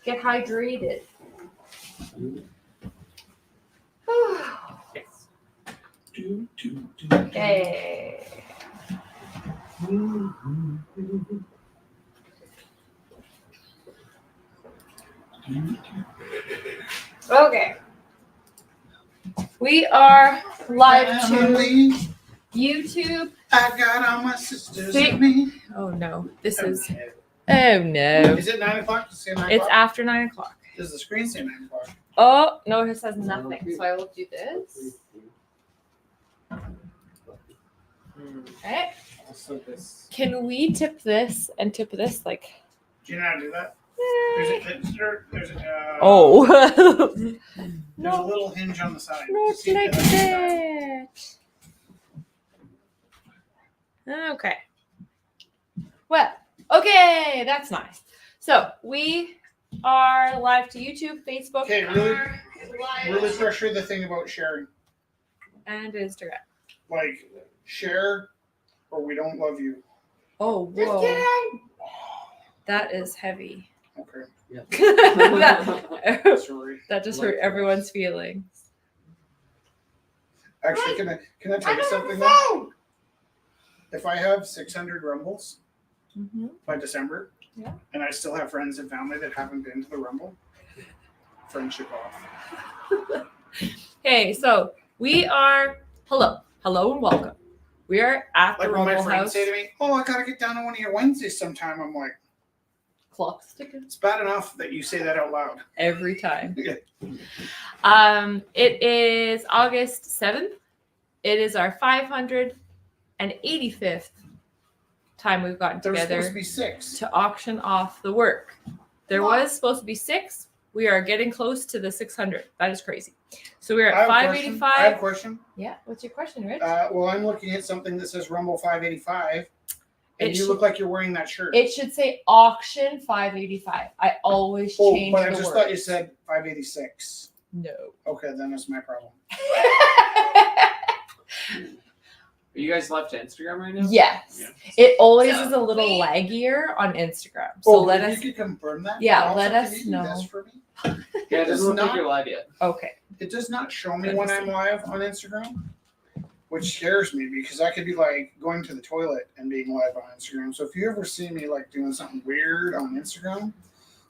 Get hydrated. Okay. Okay. We are live to YouTube. I got all my sisters with me. Oh no, this is. Okay. Oh no. Is it 9 o'clock? Does it say 9 It's o'clock? after 9 o'clock. Does the screen say 9 o'clock? Oh no, it says nothing. So I will do this. Okay. Also this. Can we tip this and tip this like? Do you know how to do that? There's a Oh. there's a No, little hinge on the side. not See like that? that. Okay. Well, okay, that's nice. So we are live to YouTube, Facebook, Okay, really pressure the thing about sharing. and Instagram. Like, share or we don't love you. Oh, whoa. That is heavy. Okay, that, sorry. that just hurt everyone's feelings. Actually, can I tell you something though? If I have 600 rumbles Mm-hmm. by December, Yeah. and I still have friends and family that haven't been to the rumble, friendship off. Okay, so we are hello and welcome. We are at Like the when my Rumble friends House. say to me, "Oh, I gotta get down on one of your Wednesdays sometime," I'm like, Clock sticking it's bad enough that you say that out loud. every time. Yeah. It is August 7th. It is our 585th time we've gotten There's together supposed to be 6. to auction off the work. There What? was supposed to be 6. We are getting close to the 600. That is crazy. So we're I at have a question. I have a 585. question. Yeah, what's your question, Rich? Well, I'm looking at something that says Rumble 585, and It you should- look like you're wearing that shirt. It should say auction 585. I always change but I the just word. thought you said 586. No. Okay, then that's my problem. Are you guys live to Instagram right now? Yes. Yeah. It always So, is a little laggier on Instagram. So let you us. could confirm that. Yeah, Also, let can us you do know. this for me? Yeah, it doesn't look like not- you're live yet. Okay. It does not show me Let me when I'm see. live on Instagram, which scares me because I could be like going to the toilet and being live on Instagram. So if you ever see me like doing something weird on Instagram,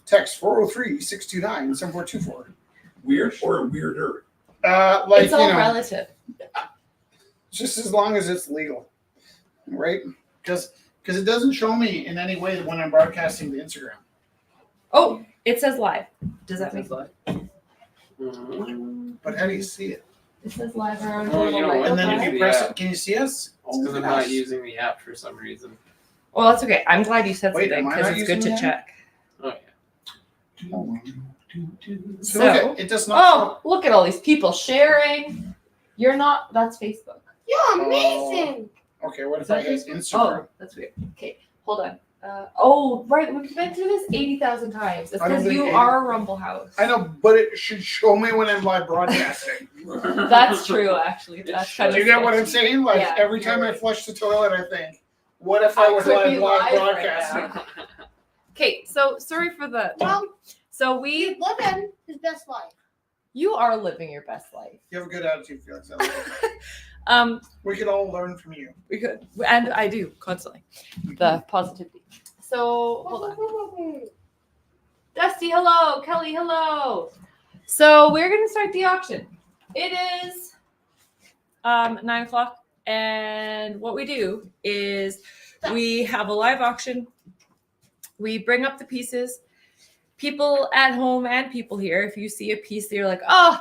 text 403-629-7424. Weird or weirder? Like, It's all relative. just as long as it's legal, right? Because it doesn't show me in any way when I'm broadcasting to Instagram. Oh, it says live. Does that make live? But how do you see it? it says live around Oh, you know what? And then if Okay. you press Yeah. it, can you see us? It's because I'm not using the app for some reason. Well, that's okay. I'm glad you said Wait, something am I because not it's good to using the check. Oh yeah. So, Okay, it does not. oh, look at all these people sharing. You're not. That's Facebook. You're amazing. Okay, what if Is that I hit Facebook? Instagram? Oh, that's weird. Okay, hold on. Oh, right. We've been through this 80,000 times. It's I don't because think you 80 are a Rumble House. I know, but it should show me when I'm live broadcasting. That's true, actually. That's kind Do of. you get what I'm saying? Like Yeah, every you're time I right. flush the toilet, I think, what if I I was could live be live right broadcasting? Okay, so sorry for the. Well, So he's living his best life. you are living your best life. You have a good attitude, Felix. I like it. We could all learn from you. We could, and I do constantly. The positivity. So hold on. Dusty, hello. Kelly, hello. So we're gonna start the auction. It is 9 o'clock, and what we do is we have a live auction. We bring up the pieces. People at home and people here, if you see a piece that you're like, oh,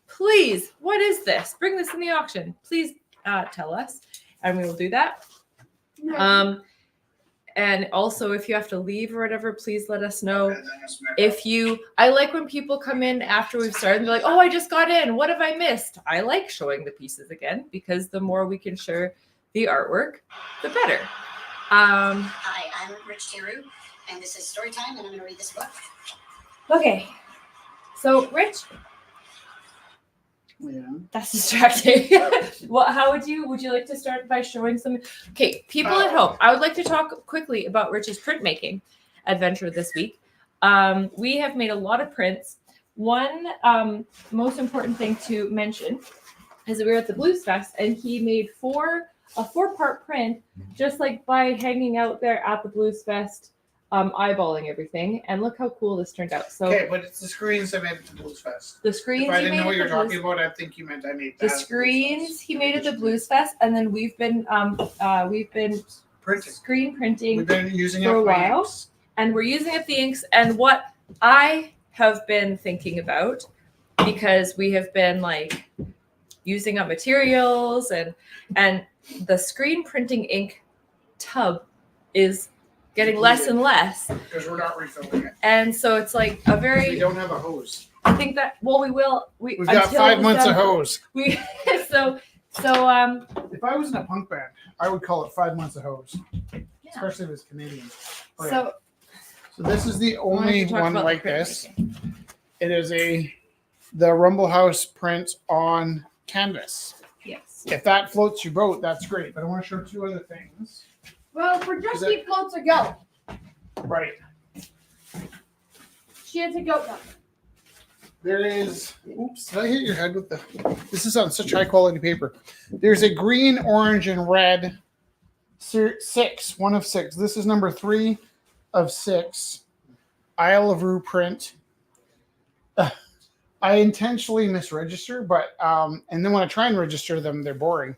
please, what is this? Bring this in the auction. Please tell us, and we will do that. And also, if you have to leave or whatever, please let us know. And then it's my If you, I like when people come in after we've started and they're like, oh, I just got in. What have I missed? I like showing the pieces again because the more we can share the artwork, the better. Hi, I'm Rich Teru, and this is Storytime, and I'm going to read this book. Okay. So, Rich, Yeah. that's distracting. How would you like to start by showing some? Okay, people at home, I would like to talk quickly about Rich's printmaking adventure this week. We have made a lot of prints. One most important thing to mention is that we were at the Blues Fest, and he made a 4-part print just like by hanging out there at the Blues Fest, eyeballing everything. And look how cool this turned out. So Okay, but it's the screens I made at the Blues Fest. the screens If I he didn't made know what at you're the Blues- talking about, I think you meant I made that. the at Blues screens Fest. he made at the Blues Fest, and then we've been Printing. screen printing We've been using for up a while. inks. and we're using up the inks. And what I have been thinking about, because we have been like using up materials, and the screen printing ink tub is getting less and less, Because we're not refilling it. and so it's like a We very. don't have a hose. I think that we will. We've got until 5 months of December. hose. We If I was in a punk band, I would call it 5 months of hose. Especially if it's Canadian. Okay. so So this is the I wanted only to talk one about the like print this. making. It is the Rumble House print on canvas. Yes. If that floats your boat, that's great. But I want to show 2 other things. Well, for just Is that- keep floats a goat. Right. She has a goat now. There is. Oops! Did I hit your head with the? This is on such high quality paper. There's a green, orange, and red. 6, 1 of 6. This is number 3 of 6. Isle of Rue print. I intentionally misregister, but and then when I try and register them, they're boring.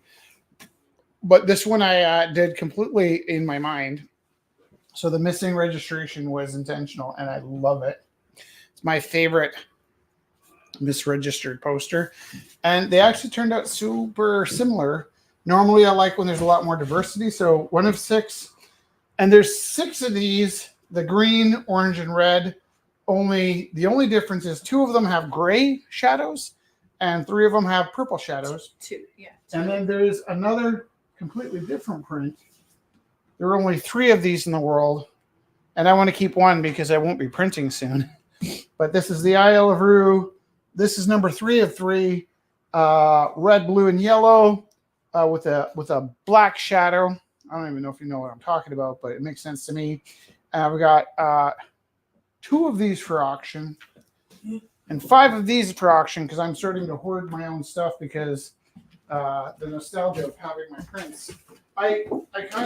But this one I did completely in my mind. So the missing registration was intentional, and I love it. It's my favorite misregistered poster, and they actually turned out super similar. Normally, I like when there's a lot more diversity. So 1 of 6, and there's 6 of these: the green, orange, and red. The only difference is 2 of them have gray shadows, and 3 of them have purple shadows. 2, yeah. And then there's another completely different print. There are only 3 of these in the world, and I want to keep 1 because I won't be printing soon. But this is the Isle of Rue. This is number 3 of 3, red, blue, and yellow, with a black shadow. I don't even know if you know what I'm talking about, but it makes sense to me. And we got 2 of these for auction, and 5 of these for auction because I'm starting to hoard my own stuff because the nostalgia of having my prints. I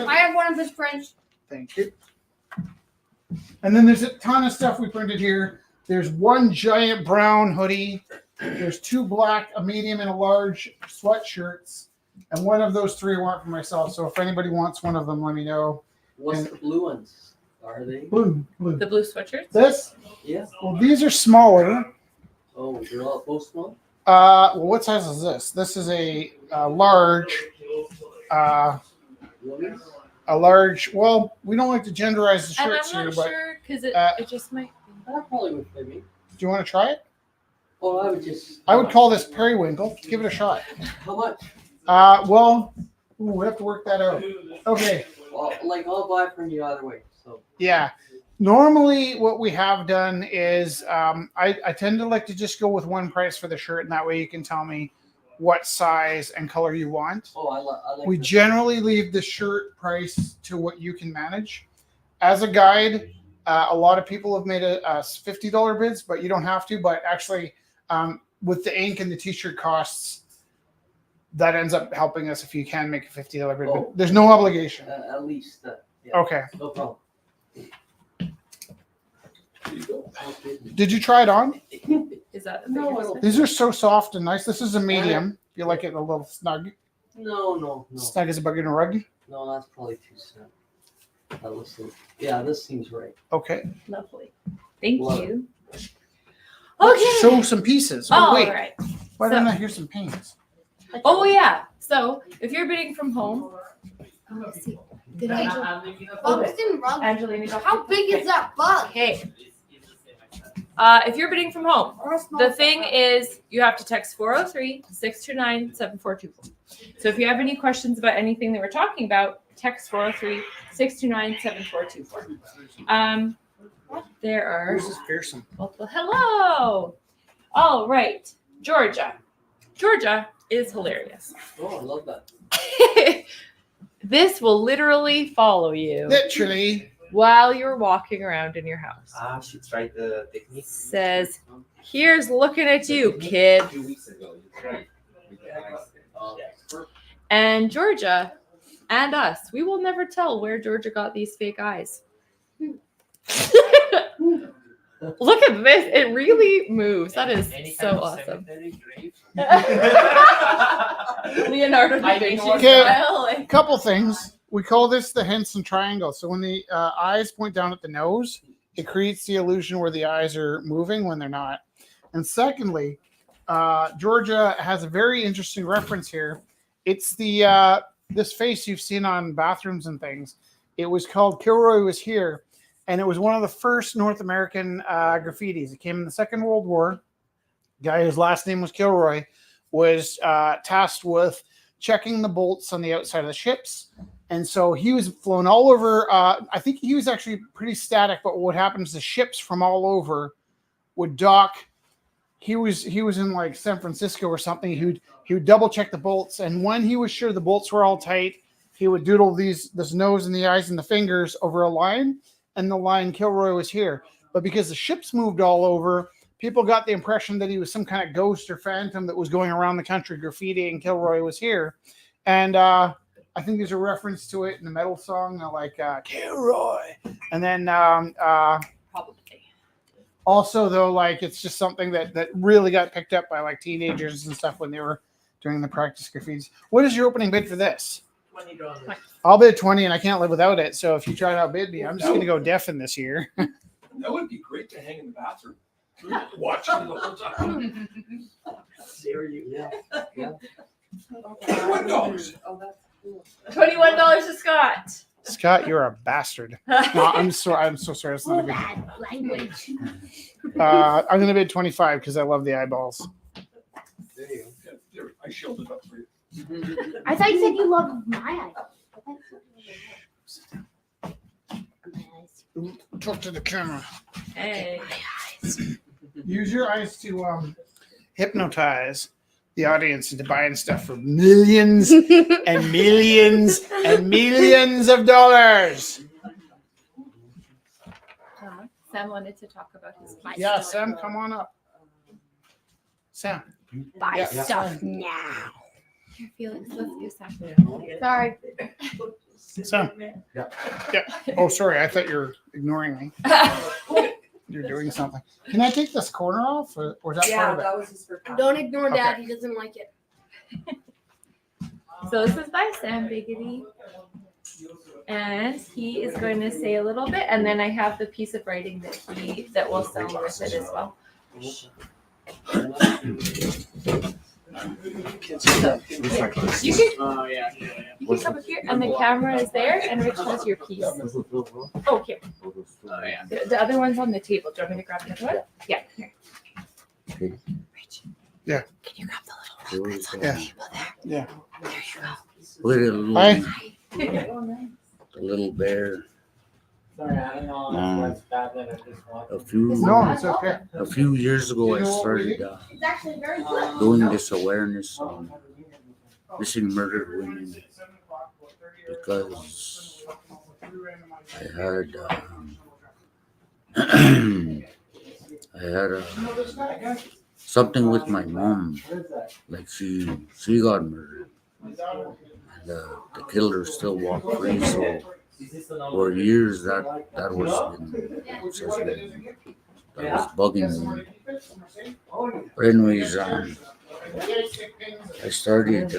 have one of his prints. Thank you. And then there's a ton of stuff we printed here. There's 1 giant brown hoodie. There's 2 black, a medium, and a large sweatshirts. And 1 of those 3 I want for myself. So if anybody wants one of them, let me know. What's the blue ones? Are they? Blue. The blue sweatshirts. This? Yeah. Well, these are smaller. Oh, they're all both small? Well, what size is this? This is a large. Women's? A large. Well, we don't like to genderize the And I'm shirts here, not but sure because it just might. That probably would fit me. do you want to try it? Oh, I would just. I would call this periwinkle. Give it a shot. How much? Well, we have to work that out. Okay. Well, like I'll buy from you either way. So. Yeah. Normally, what we have done is I tend to like to just go with 1 price for the shirt, and that way you can tell me what size and color you want. Oh, I like. We this. generally leave the shirt price to what you can manage. As a guide, a lot of people have made a $50 bids, but you don't have to. But actually, with the ink and the t-shirt costs, that ends up helping us if you can make a $50 bid. Oh. But there's no obligation. At least. Yeah. Okay. No problem. There you go. Okay. Did you try it on? Is that? No, I don't. These are so soft and nice. This is a medium. You like it a little snug? No. Snug as a bug in a rug? No, that's probably too soon. Yeah, this seems right. Okay. Lovely. Thank Love you. Let's Okay. show some pieces. Oh, All wait. right. Why don't I hear some paints? Oh yeah. So if you're bidding from home, let's see. Did Bugs and rugs. Angelina? How big is that bug? Okay. If you're bidding from home, Or a small the bug? thing is you have to text 403-629-7424. So if you have any questions about anything that we're talking about, text 403-629-7424. There are This is fearsome. multiple. Hello. All right. Georgia is hilarious. Oh, I love that. This will literally follow you. Literally. while you're walking around in your house. She tried the technique. Says, here's looking at you, kid. 2 weeks ago. You tried. And Georgia and us, we will never tell where Georgia got these fake eyes. Look at this. It really moves. That is so awesome. Leonardo da Vinci Okay. style. A couple things. We call this the Henson triangle. So when the eyes point down at the nose, it creates the illusion where the eyes are moving when they're not. And secondly, Georgia has a very interesting reference here. It's the this face you've seen on bathrooms and things. It was called Kilroy Was Here, and it was one of the first North American graffitis. It came in the Second World War. Guy whose last name was Kilroy was tasked with checking the bolts on the outside of the ships. And so he was flown all over. I think he was actually pretty static, but what happens, the ships from all over would dock. He was in like San Francisco or something. He would double check the bolts, and when he was sure the bolts were all tight, he would doodle this nose and the eyes and the fingers over a line, and the line Kilroy Was Here. But because the ships moved all over, people got the impression that he was some kind of ghost or phantom that was going around the country graffitiing Kilroy Was Here. And I think there's a reference to it in the metal song, like Kilroy. And then Probably. also, though, like it's just something that really got picked up by like teenagers and stuff when they were doing the practice graffitis. What is your opening bid for this? $20. I'll bid 20, and I can't live without it. So if you try to outbid me, I'm just going to go deafened this year. That would be great to hang in the bathroom. Watch it the whole time. Yeah. Yeah. $21. $21 to Scott. Scott, you're a bastard. No, I'm so sorry. That's not a good. Bad language. I'm going to bid 25 because I love the eyeballs. There you Yeah, there, I shielded up for you. I thought you said you loved my eyes. Talk to the camera. Hey. Use your eyes to hypnotize the audience into buying stuff for millions and millions and millions of dollars. Sam wanted to talk about his buy Yeah, stuff. Sam, come on up. Sam. Buy Yeah. stuff now. Here, Felix, let's do Sam. Sorry. Sam. Yeah. Oh, sorry. I thought you were ignoring me. You're doing something. Can I take this corner off, or is that part of it? was his first. Don't ignore Okay. Dad. He doesn't like it. So this is by Sam Biggity. And he is going to say a little bit, and then I have the piece of writing that will sell with it as well. You can Oh yeah. you can come up here, and the camera is there, and Rich has your piece. Oh, here. Oh yeah. The other one's on the table. Do you want me to grab the other one? Yeah. Here. Okay. Rich. Yeah. Can you grab the little rock that's on Yeah. the table there? Yeah. There you go. Look at a little, Hi. a little bear. Sorry, I don't know. That's bad that I just watched. No, it's okay. A few years ago, I started It's actually very good. doing this awareness on missing murdered women because I had I had something with my mom, like she got murdered. The killer still walked free, so for years that was bugging me. But anyways, I started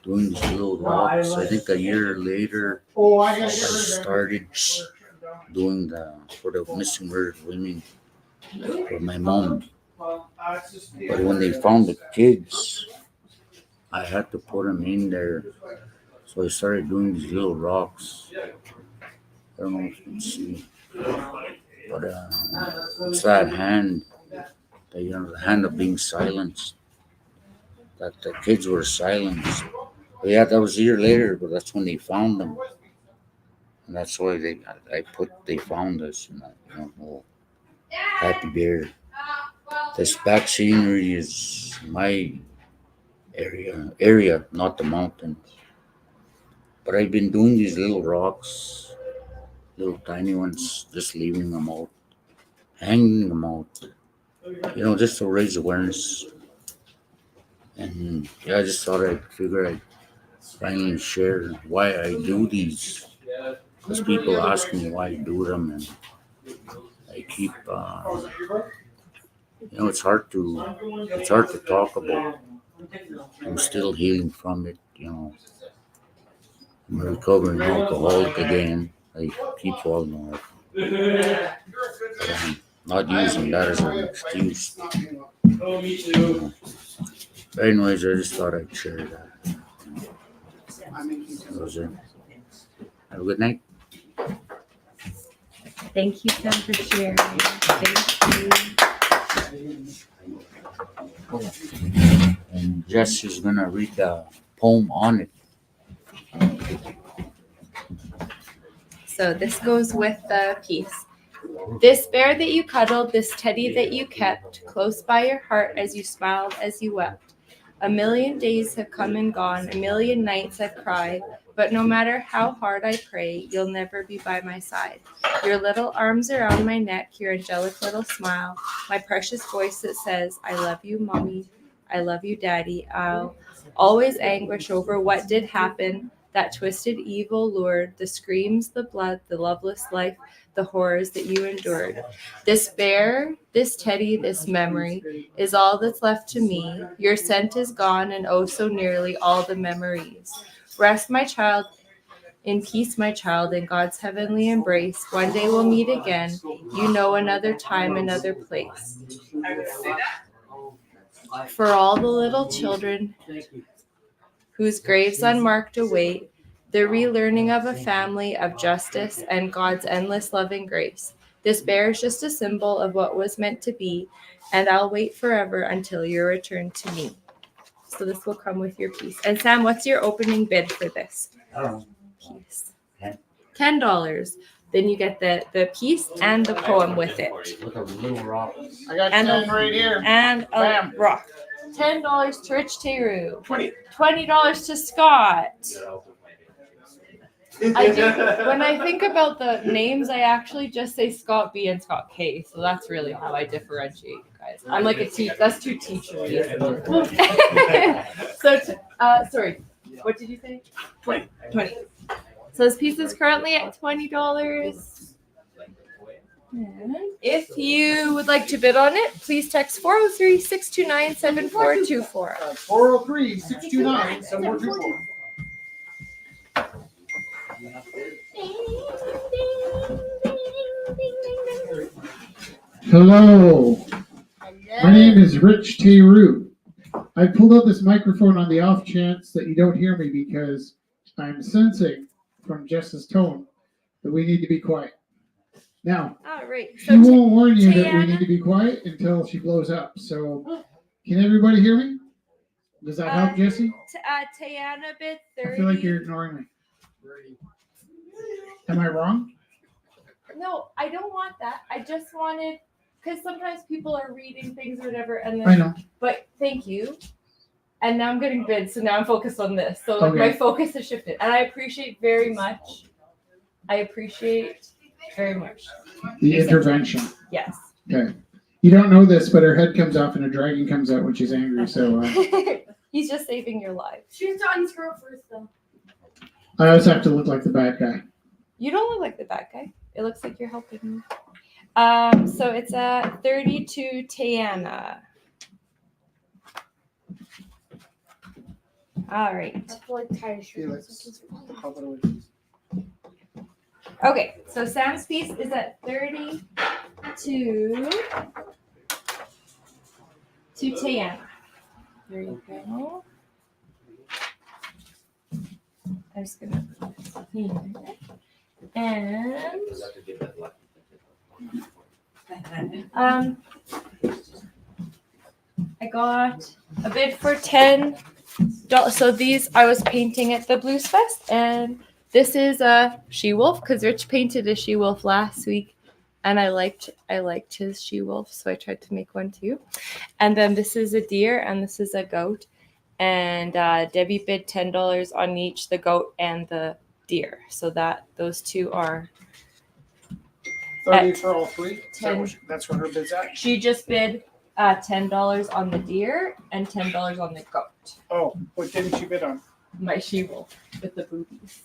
doing these little walks. I think a year later, Oh, I I got started doing for the missing murdered women for my mom. But when they found the kids, I had to put them in there. So I started doing these little rocks. I don't know if you can see, but it's that hand, the hand of being silenced. That the kids were silenced. But yeah, that was a year later, but that's when they found them, and that's why they found us. Oh, Happy Bear. This back scenery is my area, not the mountain. But I've been doing these little rocks, little tiny ones, just leaving them out, hanging them out, just to raise awareness. And yeah, I just thought I'd finally share why I do these. Because people ask me why I do them, and I keep, it's hard to talk about. I'm still healing from it, I'm a recovering alcoholic again. I keep falling off. But I'm not using that as an excuse. But anyways, I just thought I'd share that. That was it. Have a good night. Thank you, Sam, for sharing. Thank you. And Jess is gonna read the poem on it. So this goes with the piece. This bear that you cuddled, this teddy that you kept close by your heart as you smiled, as you wept. A million days have come and gone, a million nights I've cried, but no matter how hard I pray, you'll never be by my side. Your little arms around my neck, your angelic little smile, my precious voice that says, I love you, Mommy, I love you, Daddy. I'll always anguish over what did happen, that twisted evil lured, the screams, the blood, the loveless life, the horrors that you endured. This bear, this teddy, this memory is all that's left to me. Your scent is gone and oh so nearly all the memories. Rest, my child, in peace, my child, in God's heavenly embrace. One day we'll meet again. Another time, another place. For all the little children whose graves unmarked await, the relearning of a family of justice and God's endless love and grace. This bear is just a symbol of what was meant to be, and I'll wait forever until your return to me. So this will come with your piece. And Sam, what's your opening bid for this piece? $10. Then you get the piece and the poem with it. With a little rock. I got And 10 right here. And a Bam. rock. $10 to Rich Teru. $20 to Scott. When I think about the names, I actually just say Scott B and Scott K. So that's really how I differentiate you guys. I'm like a teacher. That's too teachery. Sorry. What did you say? 20. So this piece is currently at $20. And if you would like to bid on it, please text 403-629-7424. 403-629-7424. Hello. My name is Rich Teru. I pulled out this microphone on the off chance that you don't hear me because I'm sensing from Jess's tone that we need to be quiet. Now, All right. she won't warn you that we Tiana? need to be quiet until she blows up. So, can everybody hear me? Does that help, Jesse? Tiana bid 30. I feel like you're ignoring me. Am I wrong? No, I don't want that. I just wanted, because sometimes people are reading things or whatever, and I then, know. but thank you. And now I'm getting bids, so now I'm focused on this. So Okay. my focus has shifted, and I appreciate very much. Very much. The intervention. Yes. Okay. You don't know this, but her head comes off and a dragon comes out when she's angry. So He's just saving your life. Shoot Johnny's girl first, though. I always have to look like the bad guy. You don't look like the bad guy. It looks like you're helping me. So it's a 32 Tiana. All right. I feel like tired Felix. Okay, so Sam's piece is at 32 to Tiana. There you go. I'm just gonna put this here. And I got a bid for $10. So these I was painting at the Blues Fest, and this is a she-wolf because Rich painted a she-wolf last week, and I liked his she-wolf, so I tried to make one too. And then this is a deer, and this is a goat. and Debbie bid $10 on each, the goat and the deer. So that those two are. 30 for all three. Is that 10. that's what her bid's at. She just bid $10 on the deer and $10 on the goat. Oh, what didn't she bid on? My she-wolf with the boobies.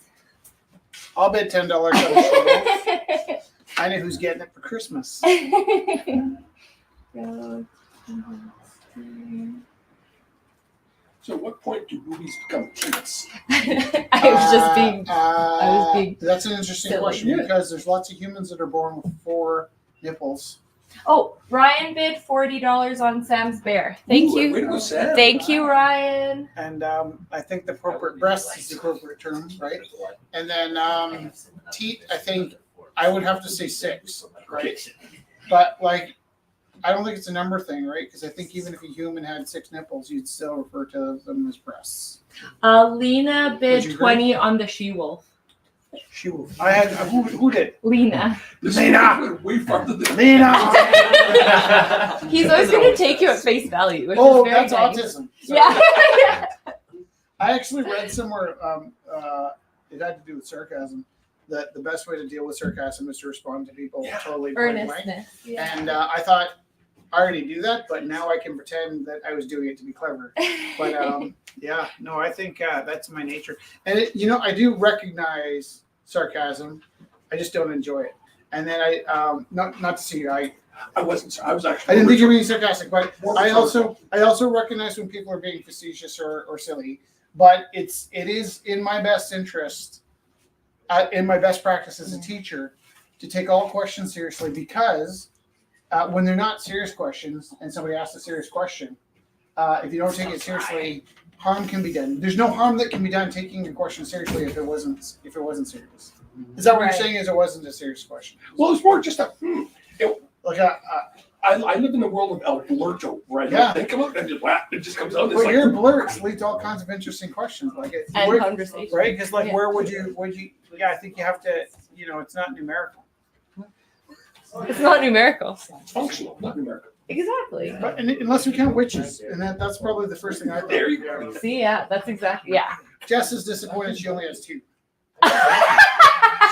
I'll bid $10 on the I know who's getting it for Christmas. So at what point do movies become kids? I was being That's an interesting silly. question Yeah. because there's lots of humans that are born with 4 nipples. Oh, Ryan bid $40 on Sam's bear. Thank Ooh, you. way to go, Sam. Thank you, Ryan. And I think the appropriate breast is the appropriate term, right? And then teat, I think I would have to say 6, right? But like, I don't think it's a number thing, right? Because I think even if a human had 6 nipples, you'd still refer to them as breasts. Lena Would bid you agree? 20 on the she-wolf. She will. I had who did? Lena. This Lena. is way farther than Lena. He's always going to take you at face value, which Oh, is very that's nice. autism. So Yeah. I actually read somewhere. It had to do with sarcasm. That the best way to deal with sarcasm is to respond to people totally blank. Earnestness. Yeah. And I thought I already do that, but now I can pretend that I was doing it to be clever. But yeah, no, I think that's my nature. And I do recognize sarcasm. I just don't enjoy it. And then I not to see I wasn't. I was actually. I didn't think you were being sarcastic, but I also recognize when people are being facetious or silly. But it is in my best interest, in my best practice as a teacher, to take all questions seriously because when they're not serious questions and somebody asks a serious question, if you don't take it seriously, harm can be done. There's no harm that can be done taking a question seriously if it wasn't serious. Is that what you're saying? Is it wasn't a serious question? Well, it's more just a. Like I live in the world of El Blurto, where I don't think about it, and it just comes out. It's well, like, your blurts lead to all kinds of interesting questions, like it, And where- conversation. right? Because like, Yeah. where would you? Yeah, I think you have to. It's not numerical. It's not numerical. It's functional, not numerical. Exactly. But unless we count witches, and that's probably the first thing I There think. you go. See, yeah, that's exactly, yeah. Jess is disappointed she only has 2.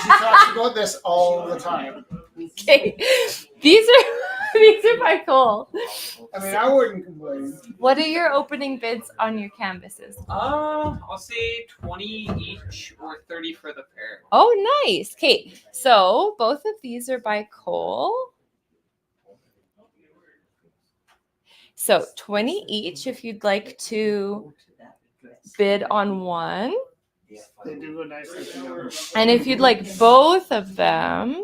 She talks about this all the time. Okay. These are by Cole. I mean, I wouldn't complain. What are your opening bids on your canvases? I'll say 20 each or 30 for the pair. Oh, nice. Okay, so both of these are by Cole. So 20 each if you'd like to bid on one. They do go nicely together. And if you'd like both of them,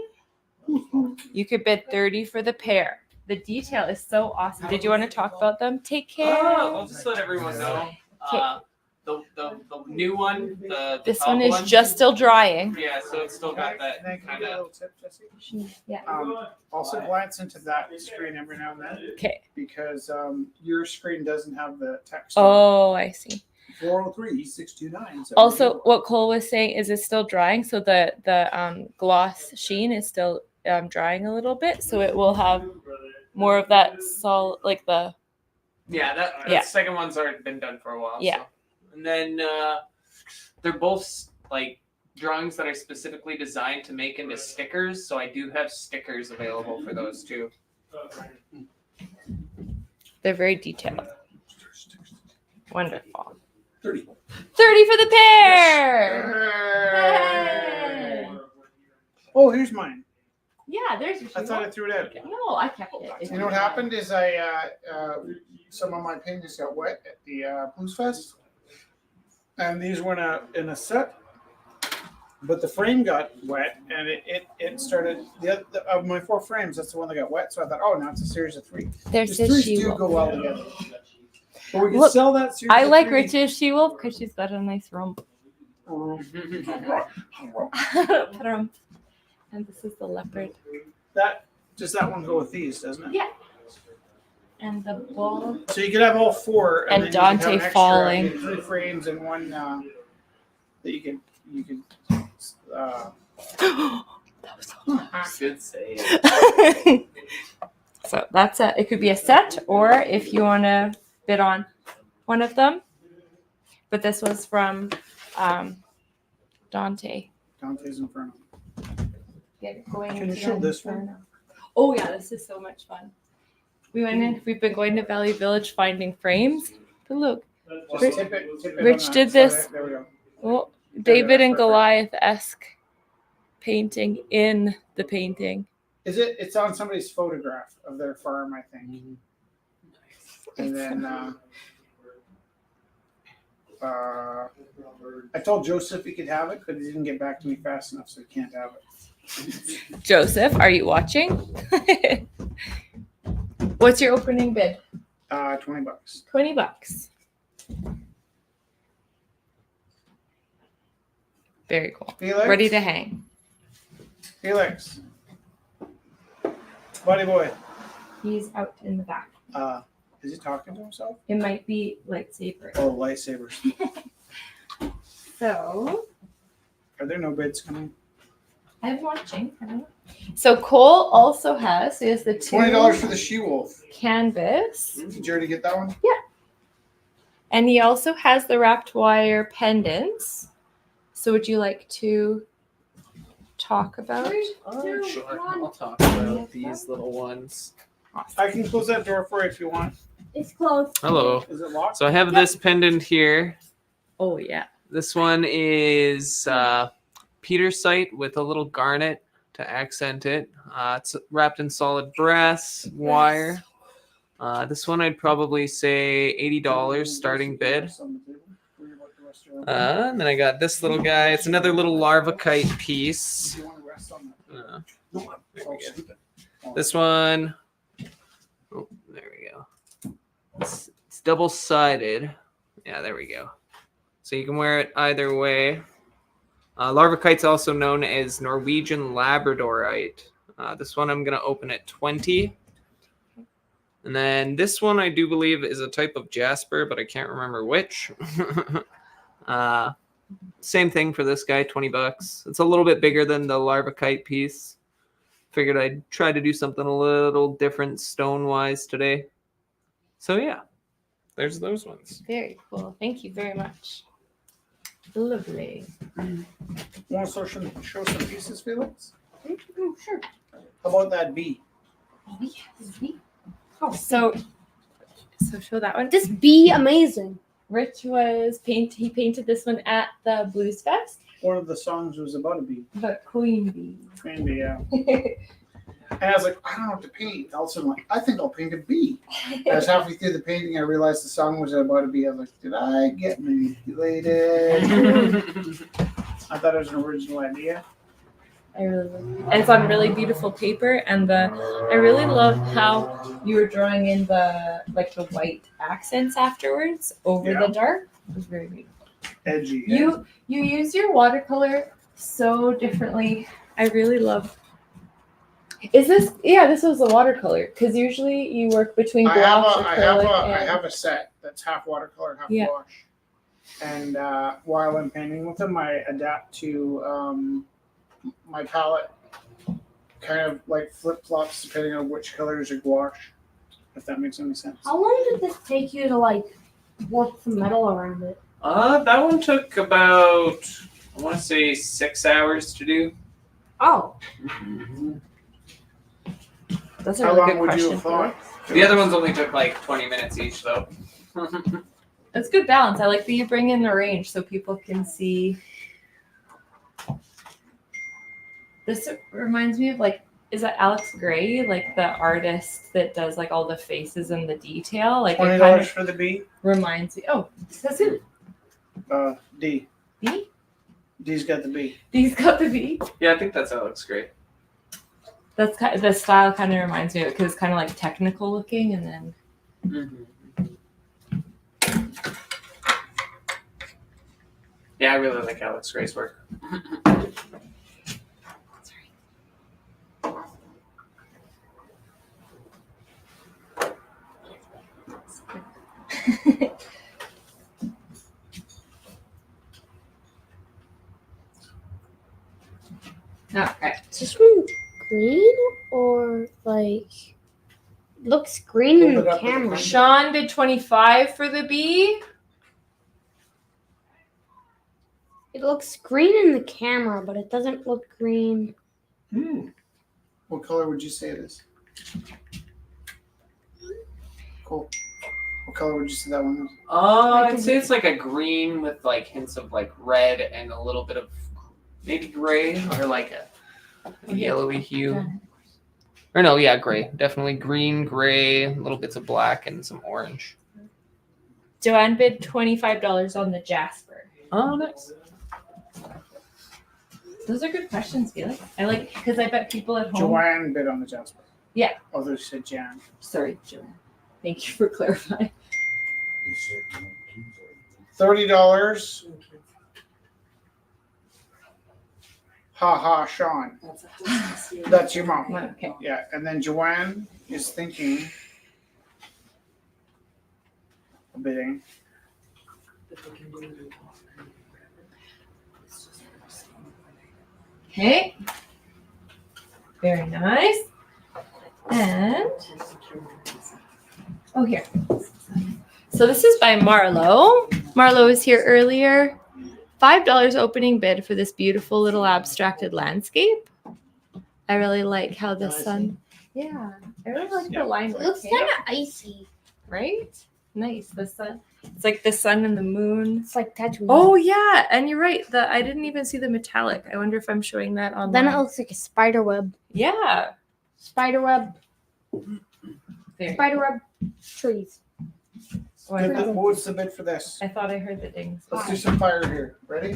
you could bid 30 for the pair. The detail is so awesome. Did you want to talk about them? Take care. I'll just let everyone know. The new one, the This top one is just still drying. Yeah, so it's still got Can I that give kind you a of. little tip, Jesse? Yeah. Also glance into that screen every now and then Okay. because your screen doesn't have the text. on it. Oh, I see. 403-629. Also, what Cole was saying is it's still drying, so the gloss sheen is still drying a little bit, so it will have more of that solid, like the Yeah, that Yeah. second one's already been done for a while. Yeah. So. And then they're both like drawings that are specifically designed to make into stickers. So I do have stickers available for those too. they're very detailed. Wonderful. 30. 30 for the pair. Yay! Oh, here's mine. Yeah, there's your I thought I threw it out. No, I kept it. You know what happened is some of my paintings got wet at the Blues Fest, and these were in a set, but the frame got wet, and it started of my 4 frames. That's the one that got wet. So I thought, oh, now it's a series of 3. There's These his 3s she do wolf. go well together. But we can Look, sell that series. I of like 3. Rich's she wolf because she's got a nice rump. And this is the leopard. Does that one go with these, doesn't it? Yeah. And the bull. So you could have all 4, And then you could have Dante an extra, falling. you get 3 frames and one that you can. Good save. So that's it could be a set, or if you want to bid on one of them, but this was from Dante. Dante's Inferno. Going Can you into show the this one? Inferno. Oh yeah, this is so much fun. We've been going to Valley Village finding frames. But look, Just tip it Rich on did that this. side. There we go. oh, There, David that's and perfect. Goliath-esque painting in the painting. Is it? It's on somebody's photograph of their farm, I think. And then I told Joseph he could have it, but he didn't get back to me fast enough, so he can't have it. Joseph, are you watching? What's your opening bid? $20. $20. Very cool. Felix. Ready to hang. Felix. Buddy boy. He's out in the back. Is he talking to himself? It might be lightsaber. Oh, lightsabers. So Are there no bids coming? I'm watching. I don't know. So Cole also has. He has the $20 for two the she-wolf. canvas, Did you already get that one? and he also has the wrapped wire pendants. So would you like to talk about? Sure. I'll talk about these little ones. I can close that door for you if you want. It's closed. Hello. Is it locked? So I have this pendant here. Oh yeah. This one is Petersite with a little garnet to accent it. It's wrapped in solid brass wire. This one I'd probably say $80 starting bid. And then I got this little guy. It's another little larva kite piece. There we go. This one. Oh, there we go. It's double-sided. Yeah, there we go. So you can wear it either way. Larva kite's also known as Norwegian Labradorite. This one I'm going to open at 20. And then this one I do believe is a type of jasper, but I can't remember which. Same thing for this guy, $20. It's a little bit bigger than the larva kite piece. Figured I'd try to do something a little different stone-wise today. So yeah, there's those ones. Very cool. Thank you very much. Lovely. Want to show some pieces, Felix? Oh, sure. How about that bee? Oh, yeah. So show that one. This bee amazing. Rich was he painted this one at the Blues Fest. One of the songs was about a bee. The queen bee. Queen bee, yeah. And I was like, I don't know what to paint. All of a sudden, I'm like, I think I'll paint a bee. I was halfway through the painting, I realized the song was about a bee. I was like, did I get manipulated? I thought it was an original idea. I really love it. And it's on really beautiful paper, and I really love how you were drawing in the white accents afterwards over Yeah. the dark. It was very beautiful. Edgy. You use your watercolor so differently. I really love. Is this? Yeah, this was a watercolor because usually you work between I have gouache, acrylic, I and have a set that's half watercolor, half Yeah. wash. And while I'm painting with them, I adapt to my palette, kind of like flip flops depending on which colors are gouache. If that makes any sense. How long did this take you to work the metal around it? That one took about, I want to say 6 hours to do. Oh, that's a How really long good would you question. have thought? The other ones only took like 20 minutes each, though. It's good balance. I like that you bring in the range so people can see. This reminds me of is that Alex Gray, the artist that does all the faces and the detail? It $20 kind of for the bee. reminds me. Oh, says who? D. B? D's got the B. D's got the B. Yeah, I think that's how it looks great. That's the style kind of reminds me of it because it's kind of technical looking, and then Yeah, I really like Alex Gray's work. Okay. is this one green or looks green in Hold it the up with the camera? camera. Sean did 25 for the B. It looks green in the camera, but it doesn't look green. What color would you say it is? Cool. What color would you say that one is? I'd say it's like a green with like hints of like red and a little bit of maybe gray or like a yellowy hue. Or no, yeah, gray. Definitely green, gray, little bits of black, and some orange. Joanne bid $25 on the Jasper. Oh, nice. Those are good questions, Felix. I like because I bet people at home. Joanne bid on the Jasper. Yeah. Oh, they said Jan. Sorry, Joanne. Thank you for clarifying. $30. Ha ha, Sean. That's your mom. Okay. Yeah, and then Joanne is thinking, bidding. Okay. Very nice. And oh, here. So this is by Marlo. Marlo was here earlier. $5 opening bid for this beautiful little abstracted landscape. I really like how the sun. Yeah, I really like the line It work. looks hey? kind of icy. Right? Nice. The sun. It's like the sun and the moon. It's like Tatooine. Oh yeah, and you're right. I didn't even see the metallic. I wonder if I'm showing that on. Then it looks like a spider web. Yeah. Spider web. Very Spider web trees. Oh, I, What thought, was the bid for this? I thought I heard the dings. Let's do some fire here. Ready?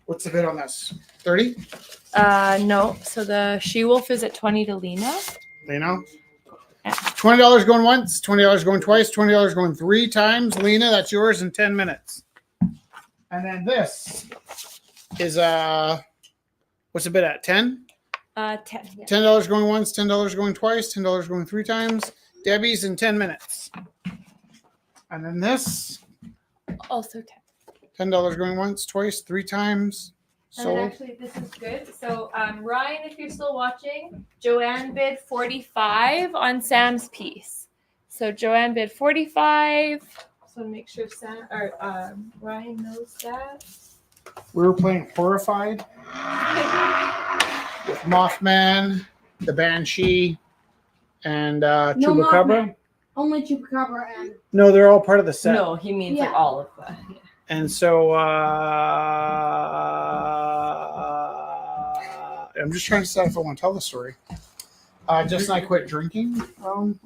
What's the bid on this? 30? No. So the she wolf is at 20 to Lena. Lena? $20 going once, $20 going twice, $20 going 3 times. Lena, that's yours in 10 minutes. And then this is what's the bid at? 10? 10. Yeah. $10 going once, $10 going twice, $10 going 3 times. Debbie's in 10 minutes. And then this, Also 10. $10 going once, twice, 3 times. And then Sold. actually, this is good. So, Ryan, if you're still watching, Joanne bid 45 on Sam's piece. So Joanne bid 45. So make sure Ryan knows that. We were playing Horrified with Mothman, the Banshee, and No Chupacabra. Mothman. Only Chupacabra and No, they're all part of the set. No, he means Yeah. like all of that. Yeah. And so I'm just trying to decide if I want to tell the story. Jess and I quit drinking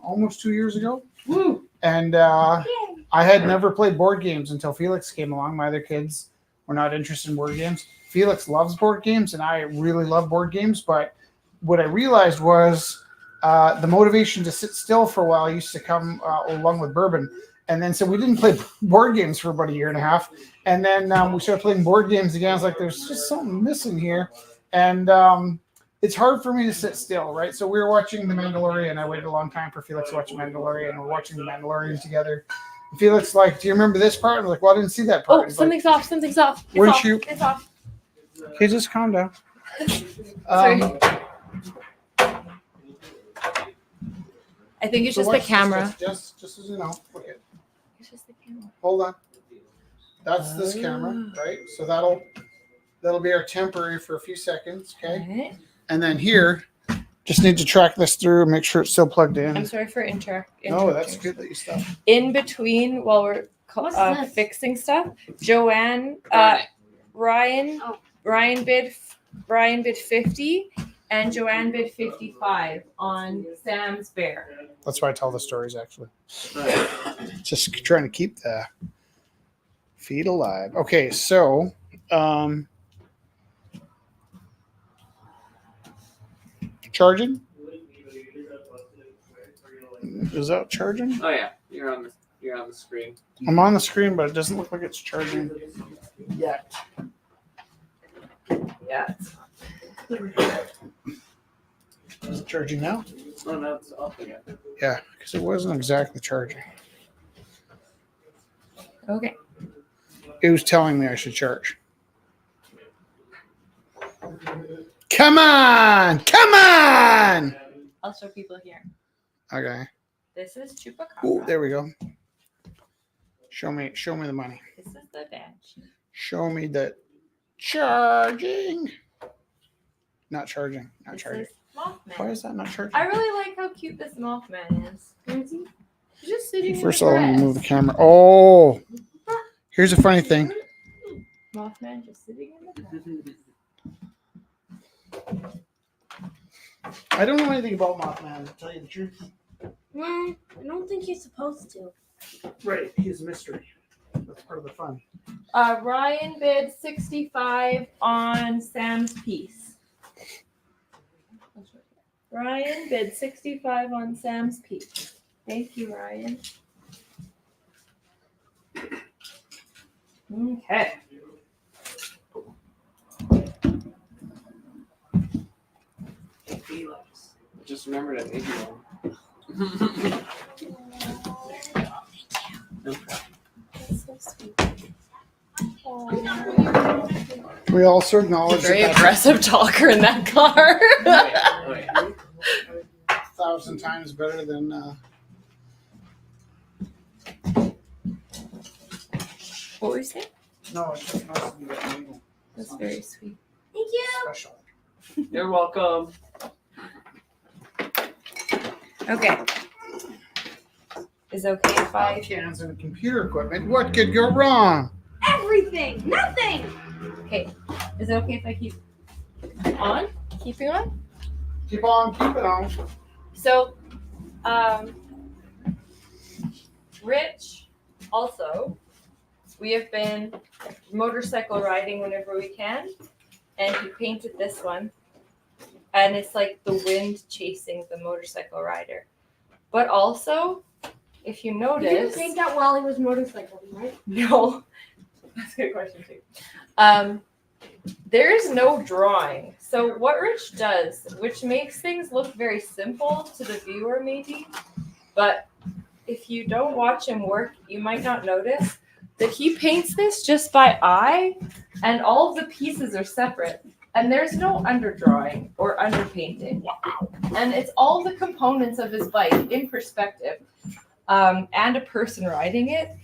almost 2 years ago. Woo! And I had never played board games until Felix came along. My other kids were not interested in board games. Felix loves board games, and I really love board games. But what I realized was the motivation to sit still for a while used to come along with bourbon. And then so we didn't play board games for about a year and a half. And then we started playing board games again. I was like, there's just something missing here. And it's hard for me to sit still, right? So we were watching The Mandalorian. I waited a long time for Felix to watch The Mandalorian. And we're watching The Mandalorian together. And Felix like, do you remember this part? I'm like, well, I didn't see that part. Oh, He's something's off. Something's off. It's Weren't off. you- It's off. like, okay, just calm down. Sorry. I think it's so just the watch this, camera. Just as you know. Okay. It's just the camera. Hold on. That's this camera, right? So that'll be our temporary for a few seconds, okay? Alright. And then here, just need to track this through, make sure it's still plugged I'm in. sorry for No, that's good that you stopped. In between, while we're What's this? fixing stuff, Joanne, Ryan bid 50, and Joanne bid 55 on Sam's bear. That's why I tell the stories, actually. Just trying to keep the feed alive. Okay, so charging? Is that charging? Oh yeah, you're on the screen. I'm on the screen, but it doesn't look like it's charging yet. Yeah. Is it charging now? Oh no, it's off again. Yeah, because it wasn't exactly charging. Okay. It was telling me I should charge. Come on! Come on! I'll show people here. Okay. This is Chupacabra. Oh, there we go. Show me the money. This is the Banshee. Show me that charging. Not charging. Not This charging. is Mothman. Why is that not charging? I really like how cute this Mothman is. He's just sitting First in of the all, let me move the grass. camera. Oh, here's a funny thing. Mothman just sitting in the grass. I don't know anything about Mothman, to tell you the truth. I don't think he's supposed to. Right, he's a mystery. That's part of the fun. Ryan bid 65 on Sam's piece. Ryan bid 65 on Sam's piece. Thank you, Ryan. Okay. Just remembered I made you one. That's so sweet. We also acknowledge Very that aggressive talker in that car. that's 1,000 times better than. What were you saying? No, it's just nice to be that label. That's very sweet. Thank you. Special. You're welcome. Okay. Is it okay if I Cans and computer equipment. What could go wrong? Everything. Nothing. is it okay if I keep on? Keeping on? Keep on, keep it on. So Rich also, we have been motorcycle riding whenever we can, and he painted this one, and it's like the wind chasing the motorcycle rider. But also, if you You notice, didn't paint that while he was motorcycling, right? no, that's a good question too. There is no drawing. So what Rich does, which makes things look very simple to the viewer maybe, but if you don't watch him work, you might not notice that he paints this just by eye, and all of the pieces are separate, and there's no underdrawing or underpainting. And it's all the components of his bike in perspective, and a person riding it,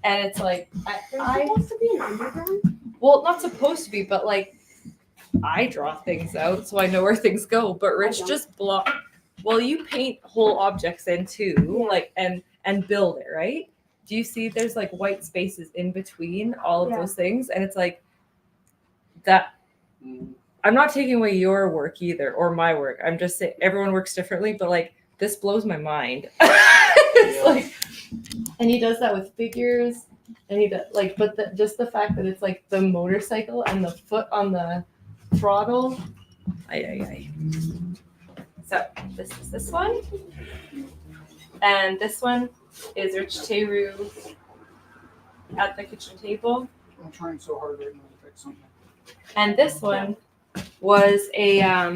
and it's like There's supposed to be an underground. well, not supposed to be, but like I draw things out so I know where things go. But Rich don't. just block. Well, you paint whole objects in too, like and build it, right? Do you see there's like white spaces in between all of Yeah. those things, and it's like that. I'm not taking away your work either or my work. I'm just saying everyone works differently, but like this blows my mind. It's like, and he does that with figures. And he does like, but just the fact that it's like the motorcycle and the foot on the throttle. Aye. So this is this one, and this one is Rich Teru at the kitchen table, I'm trying so hard right now to fix something. and this one was a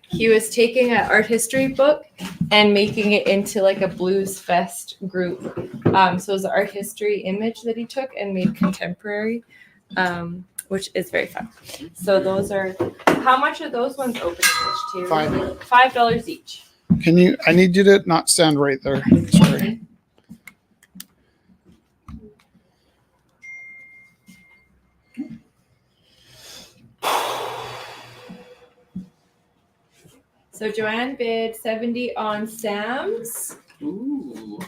he was taking an art history book and making it into like a blues fest group. So it was an art history image that he took and made contemporary, which is very fun. So those are, how much are those ones opening, Rich, too? $5 each. Can you? I need you to not stand right there. Sorry. So Joanne bid 70 on Sam's. Ooh.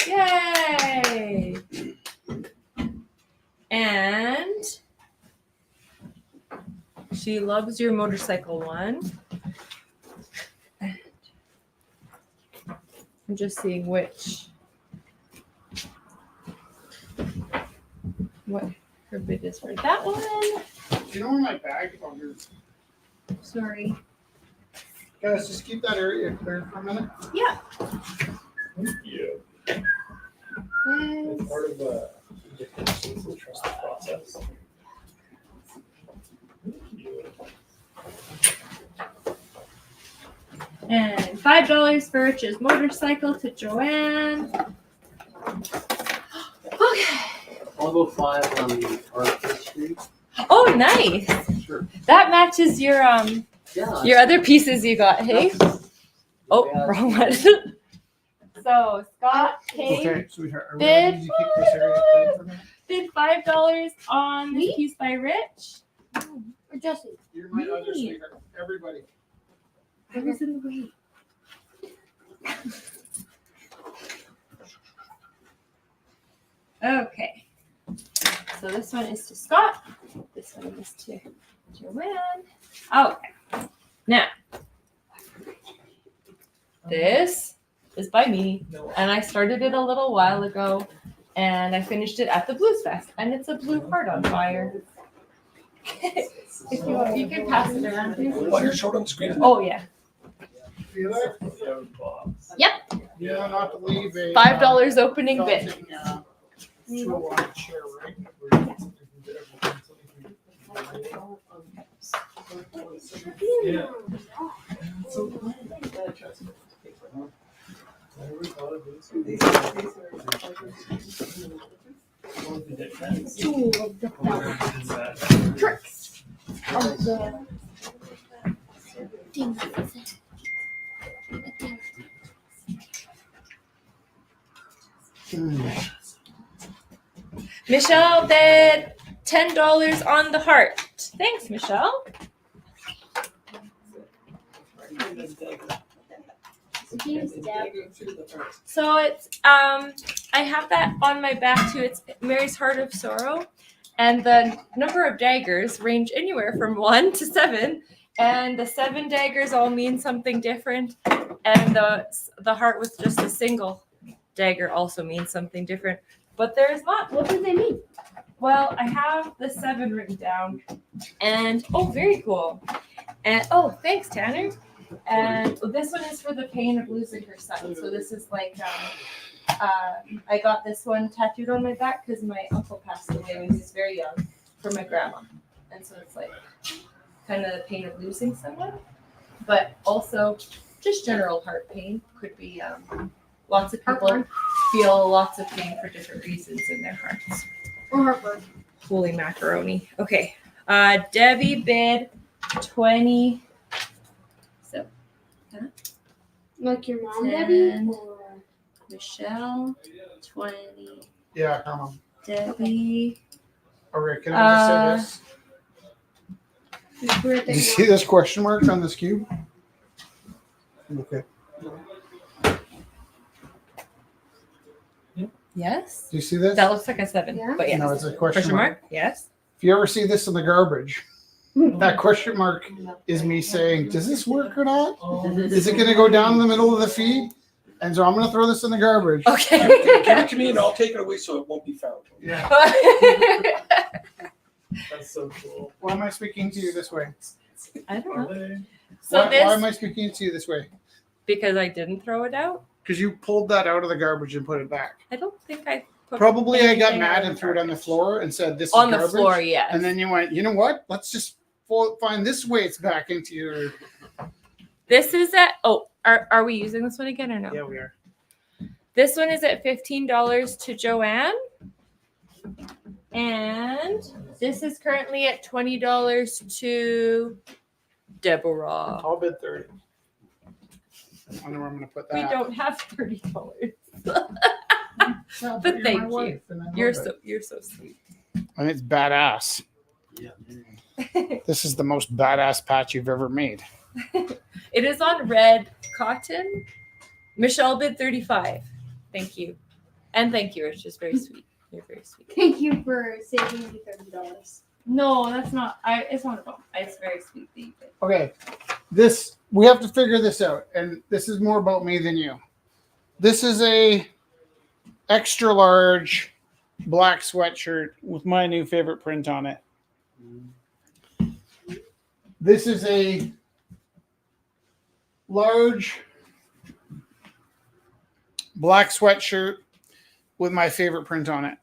Yay! And she loves your motorcycle one. I'm just seeing what her bid is for that one. Do you know where my bag? Oh, here. Sorry. Guys, just keep that area clear for a minute. Yeah. And It's part of the trust the process. And $5 for Rich's motorcycle to Joanne. Okay. I'll go 5 on the art history. Oh, nice. Sure. That matches your Yeah. your other pieces you got. Hey. Oh, Yeah. wrong one. So Scott came. Okay, sweetheart. Are we Bid ready to keep this area clear for a minute? bid $5 on this Me? piece by Rich. Or Jesse. You're my other Me. sweetheart. Everybody. I was in the way. Okay. So this one is to Scott. This one is to Joanne. Okay. Now, this is by me, and I started it a little while ago, and I finished it at the Blues Fest, and it's a blue heart on fire. If you want, you can pass it around. Oh, you're short on the screen. Oh yeah, See that? Yep. Yeah, not to leave a $5 opening bid. Stool on a chair, right? Yeah. Two of the tricks of the thing. Michelle bid $10 on the heart. Thanks, Michelle. So it's I have that on my back too. It's Mary's Heart of Sorrow, and the number of daggers range anywhere from 1 to 7, and the 7 daggers all mean something different, and the heart with just a single dagger also means something different. But there's not. What do they mean? Well, I have the 7 written down, and oh, very cool. And oh, thanks, Tanner. And this one is for the pain of losing her son. So this is like, I got this one tattooed on my back because my uncle passed away when he was very young from my grandma. And so it's like kind of the pain of losing someone, but also just general heart pain. Could be lots of people feel lots of pain for different reasons in their hearts. Or heartburn. Holy macaroni. Okay. Debbie bid 20. So Like your mom, 10. Debbie? Or Michelle 20. Yeah, come on. Debbie. Okay, can I just say this? Do you see this question mark on this cube? Okay. Yes. Do you see this? That looks like a 7. Yeah. But yes. No, it's a question mark. Yes. If you ever see this in the garbage, that question mark is me saying, does this work or not? Is it going to go down the middle of the feed? And so I'm going to throw this in the garbage. Okay. Give it to me and I'll take it away so it won't be found. Yeah. That's so cool. Why am I speaking to you this way? I don't know. So Why this am I speaking to you this way? because I didn't throw it out. Because you pulled that out of the garbage and put it back. I don't think I put Probably I got anything mad out and of threw it on the garbage. floor and said, this is On the garbage. floor, yes. And then you went, you know what? Let's just find this way it's back into your. This is at are we using this one again or no? Yeah, we are. This one is at $15 to Joanne. And this is currently at $20 to Deborah. I'll bid 30. I wonder where I'm going to put that. We don't have $30. Yeah, but you're thank my you. wife, and I You're love it. you're so sweet. And it's badass. This is the most badass patch you've ever made. It is on red cotton. Michelle bid 35. Thank you. And thank you, Rich. It's very sweet. You're very sweet. thank you for saving me $30. No, that's not it's not about. It's very sweet that you did. Okay, we have to figure this out, and this is more about me than you. This is a extra large black sweatshirt with my new favorite print on it. This is a large black sweatshirt with my favorite print on it.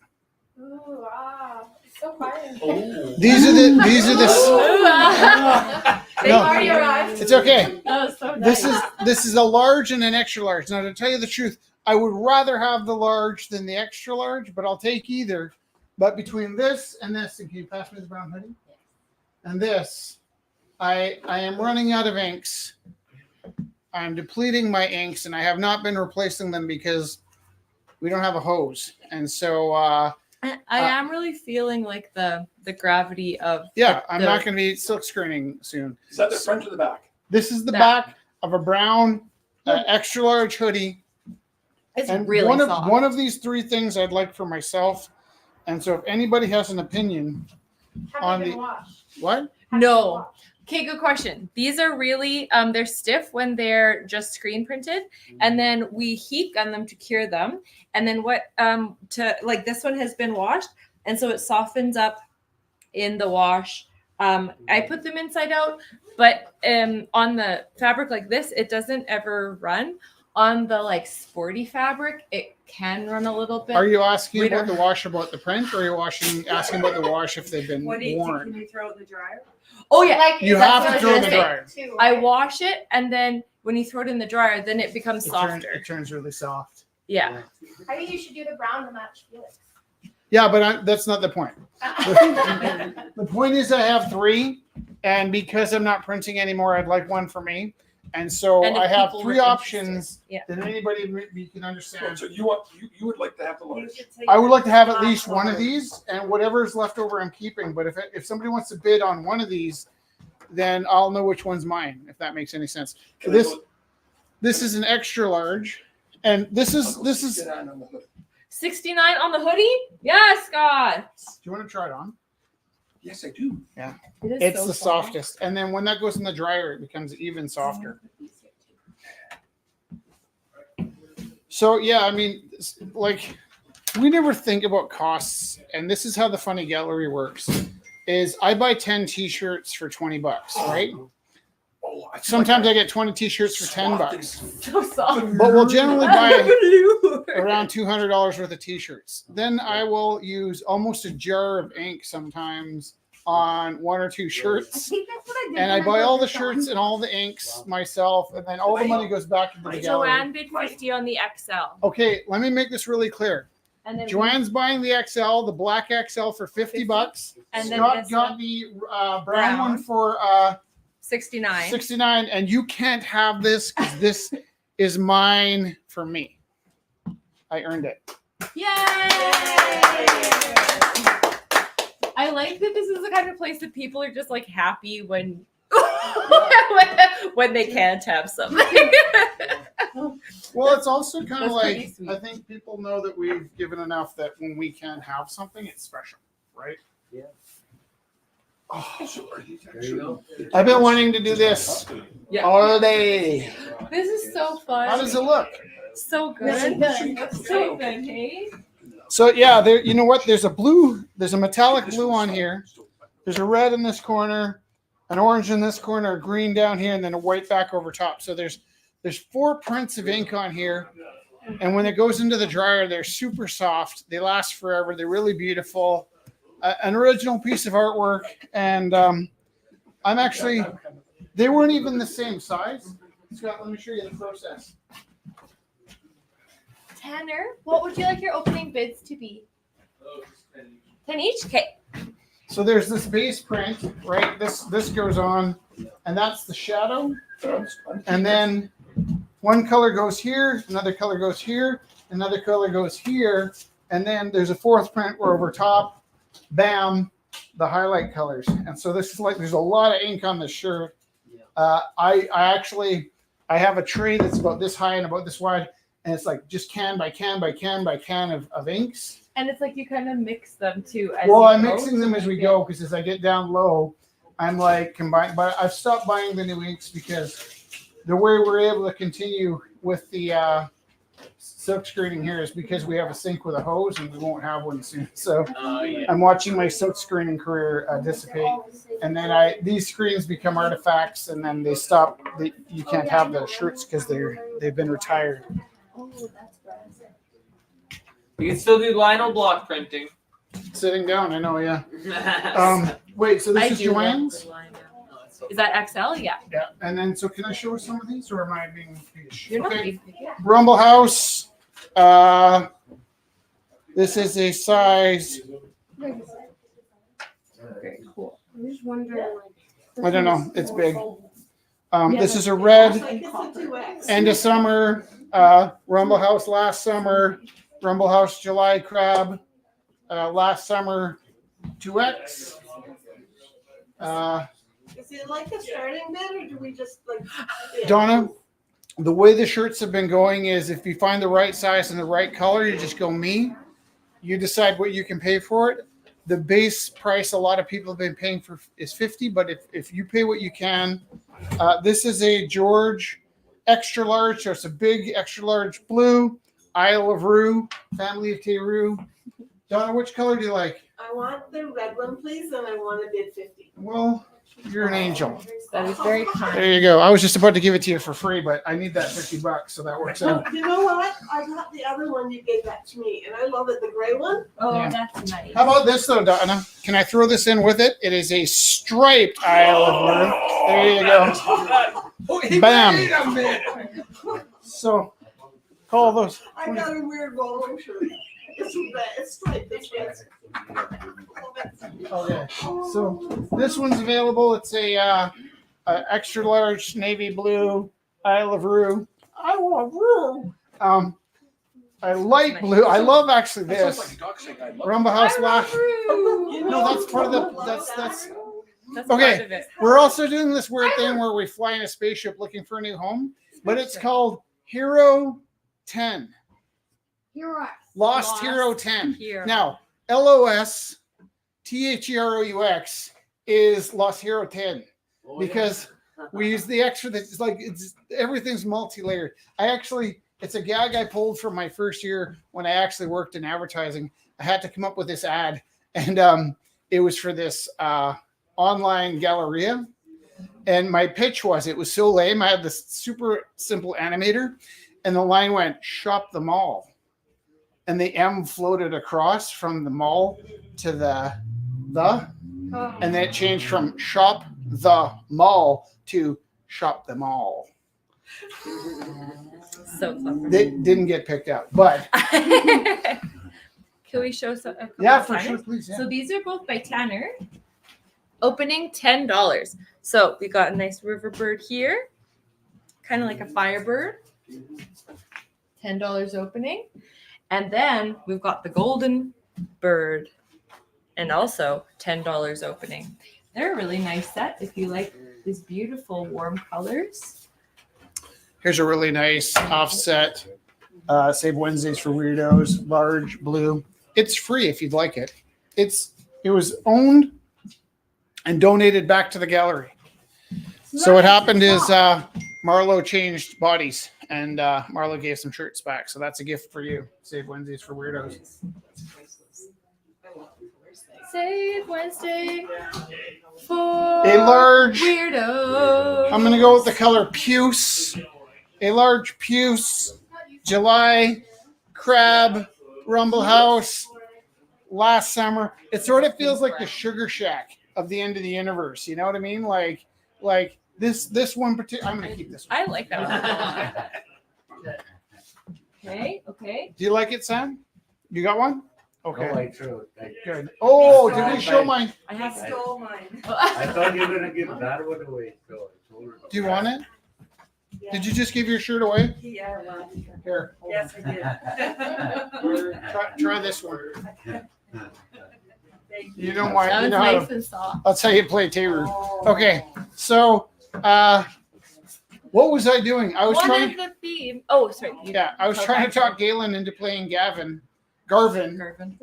Oh, wow. It's so quiet. Oh. These are the They No. already arrived. It's okay. That was so nice. This is a large and an extra large. Now, to tell you the truth, I would rather have the large than the extra large, but I'll take either. But between this and this, and can you pass me the brown hoodie? And this, I am running out of inks. I'm depleting my inks, and I have not been replacing them because we don't have a hose. And so I am really feeling like the gravity of I'm the- not going to be silk screening soon. Is that the front or the back? This is the That. back of a brown extra large hoodie. It's And really one soft. of these three things I'd like for myself. And so if anybody has an opinion, Have On they been the- washed? what? Have they No. been washed? Okay, good question. These are really they're stiff when they're just screen printed, and then we heat gun them to cure them. And then what to like this one has been washed, and so it softens up in the wash. I put them inside out, but on the fabric like this, it doesn't ever run. On the like sporty fabric, it can run a little bit. Are you asking We about don't- the wash about the print, or are you asking about the wash if they've been worn? Can you throw it in the dryer? Oh yeah, Like, You that's have what to I throw it in was the gonna dryer. say, too, I right? wash it, and then when you throw it in the dryer, then it becomes softer. It turns really soft. Yeah. I think you should do the brown to match Felix. Yeah, but that's not the point. The point is, I have three, and because I'm not printing anymore, I'd like one for me. And so And if I have people three were options interested, yeah. that anybody can understand. So you would like to have the large. I would like to have at least one of these, and whatever's left over, I'm keeping. But if somebody wants to bid on one of these, then I'll know which one's mine. If that makes any sense. So this is an extra large, and this is. 69 on the hoodie? Yes, Scott. Do you want to try it on? Yes, I do. It is It's so the soft. softest, and then when that goes in the dryer, it becomes even softer. So yeah, I mean, like, we never think about costs, and this is how the Funny Gallery works: is I buy 10 T-shirts for $20, right? Oh, I feel Sometimes I like get 20 T-shirts for $10, So soft. but we'll generally buy Blue. around $200 worth of T-shirts. Then I will use almost a jar of ink sometimes on one or two I shirts. think that's what I did. And I when buy did all the this shirts on. and all the inks myself, and then all the money goes back into the gallery. Joanne bid 50 on the XL. Okay, let me make this really clear. And then Joanne's buying the XL, the black XL for $50. And then Scott this got one, the brown Brown. one for 69. $69, and you can't have this because this is mine for me. I earned it. Yay! I like that this is the kind of place that people are just like happy when when they can't have something. Well, it's also kind of That's pretty like, sweet. I think people know that we've given enough that when we can have something, it's special, right? Yeah. Oh, There you go. I've been wanting to do this Yeah. all day. This is so fun. How does it look? So Really good. good. So good, hey? So yeah, there. You know what? There's a blue. There's a metallic blue on here. There's a red in this corner, an orange in this corner, a green down here, and then a white back over top. So there's 4 prints of ink on here, and when it goes into the dryer, they're super soft. They last forever. They're really beautiful. An original piece of artwork, and I'm actually. They weren't even the same size. Scott, let me show you the process. Tanner, what would you like your opening bids to be? 10 each? Okay. So there's this base print, right? This goes on, and that's the shadow. And then one color goes here, another color goes here, another color goes here, and then there's a 4th print where over top, bam, the highlight colors. And so this is like, there's a lot of ink on this shirt. I have a tray that's about this high and about this wide, and it's like just can by can by can by can of inks. And it's like you kind of mix them too. As Well, you I'm go mixing to them as we make it- go because as I get down low, I'm like combine. But I've stopped buying the new inks because the way we're able to continue with the silk screening here is because we have a sink with a hose and we won't have one soon. So I'm watching my silk screening career dissipate, and then these screens become artifacts, and then they stop. You can't have the shirts because they've been retired. Oh, that's bad. You can still do lino block printing. Sitting down, I know, yeah. Wait, so I this is do love Joanne's? the line now. Is that XL? Yeah. Yeah, and then so can I show some of these, or am I being peevish? You're not Okay. being picky. Rumble House. This is a size. Very cool. I'm just wondering, like. I don't know. It's big. This is a red. End of summer. Rumble House last summer. Rumble House July crab. last summer 2X. Is it like a starting bid, or do we just like? Donna, the way the shirts have been going is if you find the right size and the right color, you just go me. You decide what you can pay for it. The base price a lot of people have been paying for is $50, but if you pay what you can, this is a George extra large, so it's a big extra large blue, Isle of Rue, family of Teru. Donna, which color do you like? I want the red one, please, and I want to bid 50. Well, you're an angel. That is very kind. There you go. I was just about to give it to you for free, but I need that $50, so that works out. You know what? I got the other one you gave that to me, and I love it, the gray one. Oh, Yeah. that's nice. How about this though, Donna? Can I throw this in with it? It is a striped Isle of Rue. There you go. Oh, Bam. Wait a minute. So, call those. I got a weird bowling shirt. It's red. It's striped. It's red. Okay. So this one's available. It's a extra large navy blue Isle of Rue. Isle of Rue. I light blue. I love actually That sounds this. like a dog shake. I love Rumble House Laugh. No, that's part of the. That's. Okay. Part of it. We're also doing this weird thing where we fly in a spaceship looking for a new home, but it's called Hero 10. Hero. Lost Hero 10. Hero. Now, LOS THEROUX is Lost Hero 10 because we use the extra that's like it's everything's multi-layered. It's a gag I pulled from my first year when I actually worked in advertising. I had to come up with this ad, and it was for this online Galleria. And my pitch was, it was so lame. I had this super simple animator, and the line went, "Shop the mall." And the M floated across from the mall to the, and then it changed from shop the mall to shop them all. So clever. They didn't get picked up, but Can we show some? a couple yeah, of for Tanners? sure, please. Yeah. So these are both by Tanner. Opening $10. So we got a nice river bird here, kind of like a firebird. $10 opening. And then we've got the golden bird and also $10 opening. They're a really nice set if you like these beautiful warm colors. Here's a really nice offset. Save Wednesdays for Weirdos, large blue. It's free if you'd like it. It was owned and donated back to the gallery. So what happened is Marlo changed bodies, and Marlo gave some shirts back. So that's a gift for you. Save Wednesdays for Weirdos. Save Wednesday for A large. weirdos. I'm going to go with the color puce. A large puce. July Crab Rumble House. Last summer. It sort of feels like the Sugar Shack of the end of the universe. You know what I mean? Like this one particular. I'm going to keep this one. I like that one. Okay. Do you like it, Sam? You got one? Okay. No, I threw it. Good. Oh, did we show mine? I have I stole mine. I thought you were gonna give that one away, so I told her. Do you want it? Did you just give your shirt away? Yeah, well, Here. yes, I did. Try this one. Thank you. You know why? That You was know how nice to, and soft. that's how you play Teru. Okay. So, what was I doing? I was One trying. of the theme. Oh, sorry. Yeah, I was trying to talk Galen into playing Garvin. Garvin.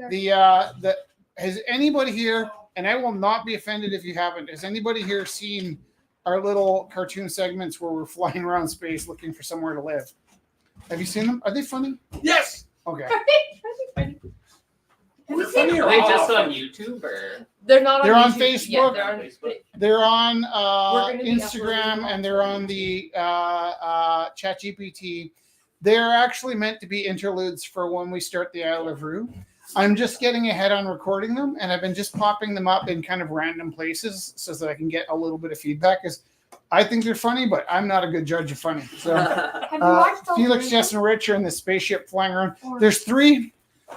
The has anybody here? And I will not be offended if you haven't. Has anybody here seen our little cartoon segments where we're flying around space looking for somewhere to live? Have you seen them? Are they funny? Yes. Okay. They're funny or Are they just awful? on YouTube or? They're not on They're on YouTube. Yeah, Facebook. they're on Facebook. They're on We're gonna be Instagram uploading and they're on the ChatGPT. They're actually meant to be interludes for when we start the Isle of Rue. I'm just getting ahead on recording them, and I've been just popping them up in kind of random places so that I can get a little bit of feedback. Because I think they're funny, but I'm not a good judge of funny. So Have you watched those Felix, videos? Jess, and Rich are in the spaceship flying around. There's three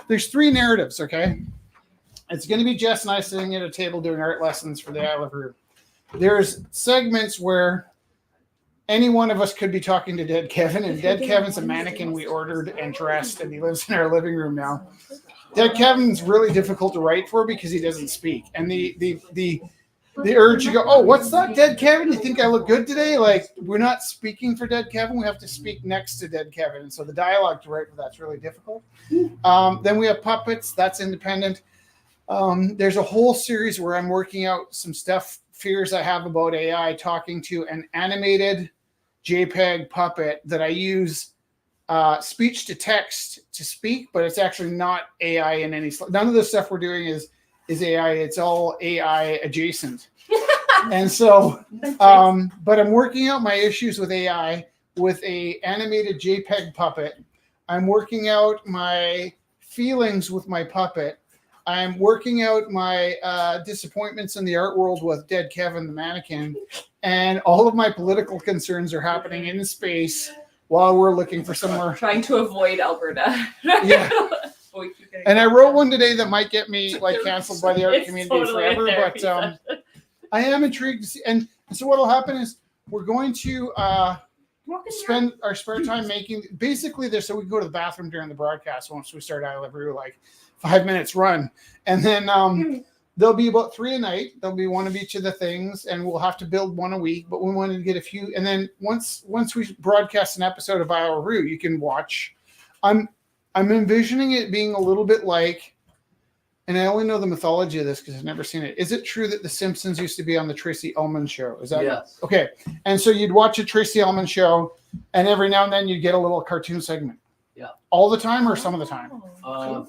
narratives. Okay, it's going to be Jess and I sitting at a table doing art lessons for the Isle of Rue. There's segments where any one of us could be talking to Dead Kevin, and Dead Kevin's a mannequin we ordered and dressed, and he lives in our living room now. Dead Kevin's really difficult to write for because he doesn't speak, and the urge to go, oh, what's that, Dead Kevin? You think I look good today? Like, we're not speaking for Dead Kevin. We have to speak next to Dead Kevin. And so the dialogue to write for that's really difficult. Then we have puppets. That's independent. There's a whole series where I'm working out some fears I have about AI, talking to an animated JPEG puppet that I use speech to text to speak, but it's actually not AI in any. None of the stuff we're doing is AI. It's all AI adjacent. And so, but I'm working out my issues with AI with a animated JPEG puppet. I'm working out my feelings with my puppet. I'm working out my disappointments in the art world with Dead Kevin, the mannequin. And all of my political concerns are happening in space while we're looking for somewhere. Trying to avoid Alberta. Yeah. And I wrote one today that might get me like canceled by the art It's community totally forever, a but therapy I am intrigued to see. And so what'll happen is we're going to spend our spare time making basically this, so we can go to the bathroom during the broadcast once we start I Love Rue, like 5 minutes run, and then there'll be about 3 a night. There'll be one of each of the things, and we'll have to build one a week. But we wanted to get a few, and then once we broadcast an episode of I Love Rue, you can watch. I'm envisioning it being a little bit like, and I only know the mythology of this because I've never seen it. Is it true that The Simpsons used to be on the Tracy Ullman show? Is that Yes. okay? And so you'd watch a Tracy Ullman show, and every now and then you'd get a little cartoon segment. Yeah. All the time or some of the time?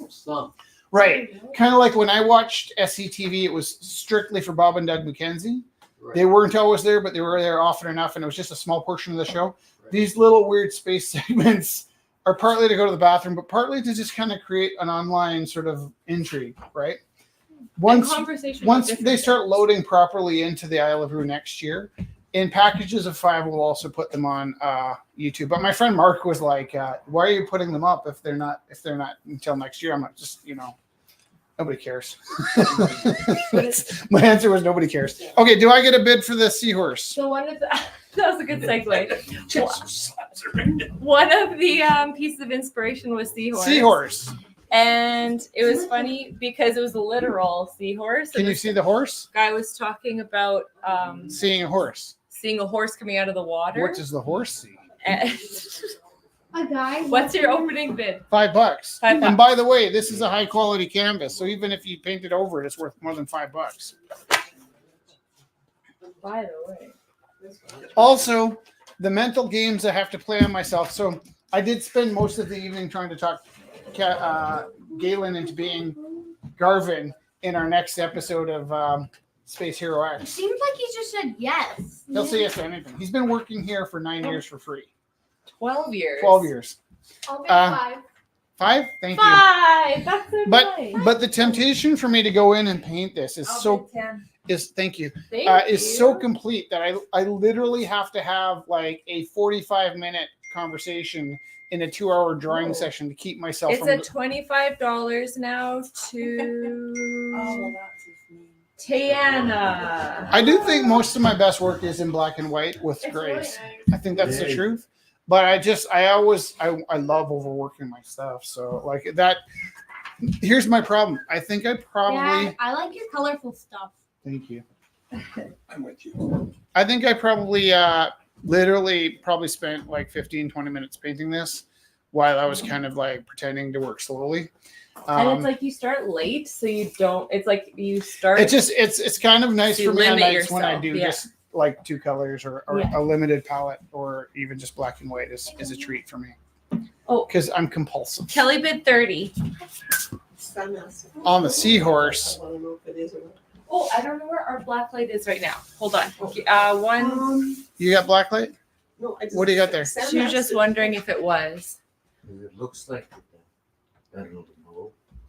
Some. Right. Kind of like when I watched SCTV, it was strictly for Bob and Doug McKenzie. Right. They weren't always there, but they were there often enough, and it was just a small portion of the show. Right. These little weird space segments are partly to go to the bathroom, but partly to just kind of create an online sort of intrigue, right? Once they start loading properly into the I Love Rue next year, in packages of 5, we'll also put them on YouTube. But my friend Mark was like, "Why are you putting them up if they're not until next year?" I'm like, just nobody cares. My answer was nobody cares. Okay, do I get a bid for the seahorse? So one of the that was a good segue. One of the pieces of inspiration was seahorse. Seahorse. And it was funny because it was a literal seahorse. Can you see the horse? Guy was talking about Seeing a horse. seeing a horse coming out of the water. What does the horse see? And A guy. what's your opening bid? $5. $5. And by the way, this is a high quality canvas, so even if you paint it over it, it's worth more than $5. By the way. Also, the mental games I have to play on myself. So I did spend most of the evening trying to talk Galen into being Garvin in our next episode of Space Hero It X. seems like he just said yes. He'll say yes to anything. He's been working here for 9 years for free. 12 years. 12 years. I'll be 5? Thank you. 5. That's so nice. But the temptation for me to go in and paint this is thank you. Is so complete that I literally have to have like a 45-minute conversation in a 2-hour drawing session to keep myself It's from at $25 now to Tiana. I do think most of my best work is in black and white with grays. I think that's the truth. But I love overworking my stuff. So like that, here's my problem. I think I probably. Yeah, I like your colorful stuff. Thank you. I'm with you. I think I probably literally spent like 15-20 minutes painting this while I was kind of like pretending to work slowly. And it's like you start late, so you don't. It's like you start. It's kind of nice You for me on limit nights when I yourself, do yeah. just like 2 colors or Yeah. a limited palette or even just black and white is a treat for me. Oh. Because I'm compulsive. Kelly bid 30. On the seahorse. I don't know if it is or not. Oh, I don't know where our black light is right now. Hold on. One. You got black light? No, I just, What do you got there? She was just wondering if it was. It looks like I don't know.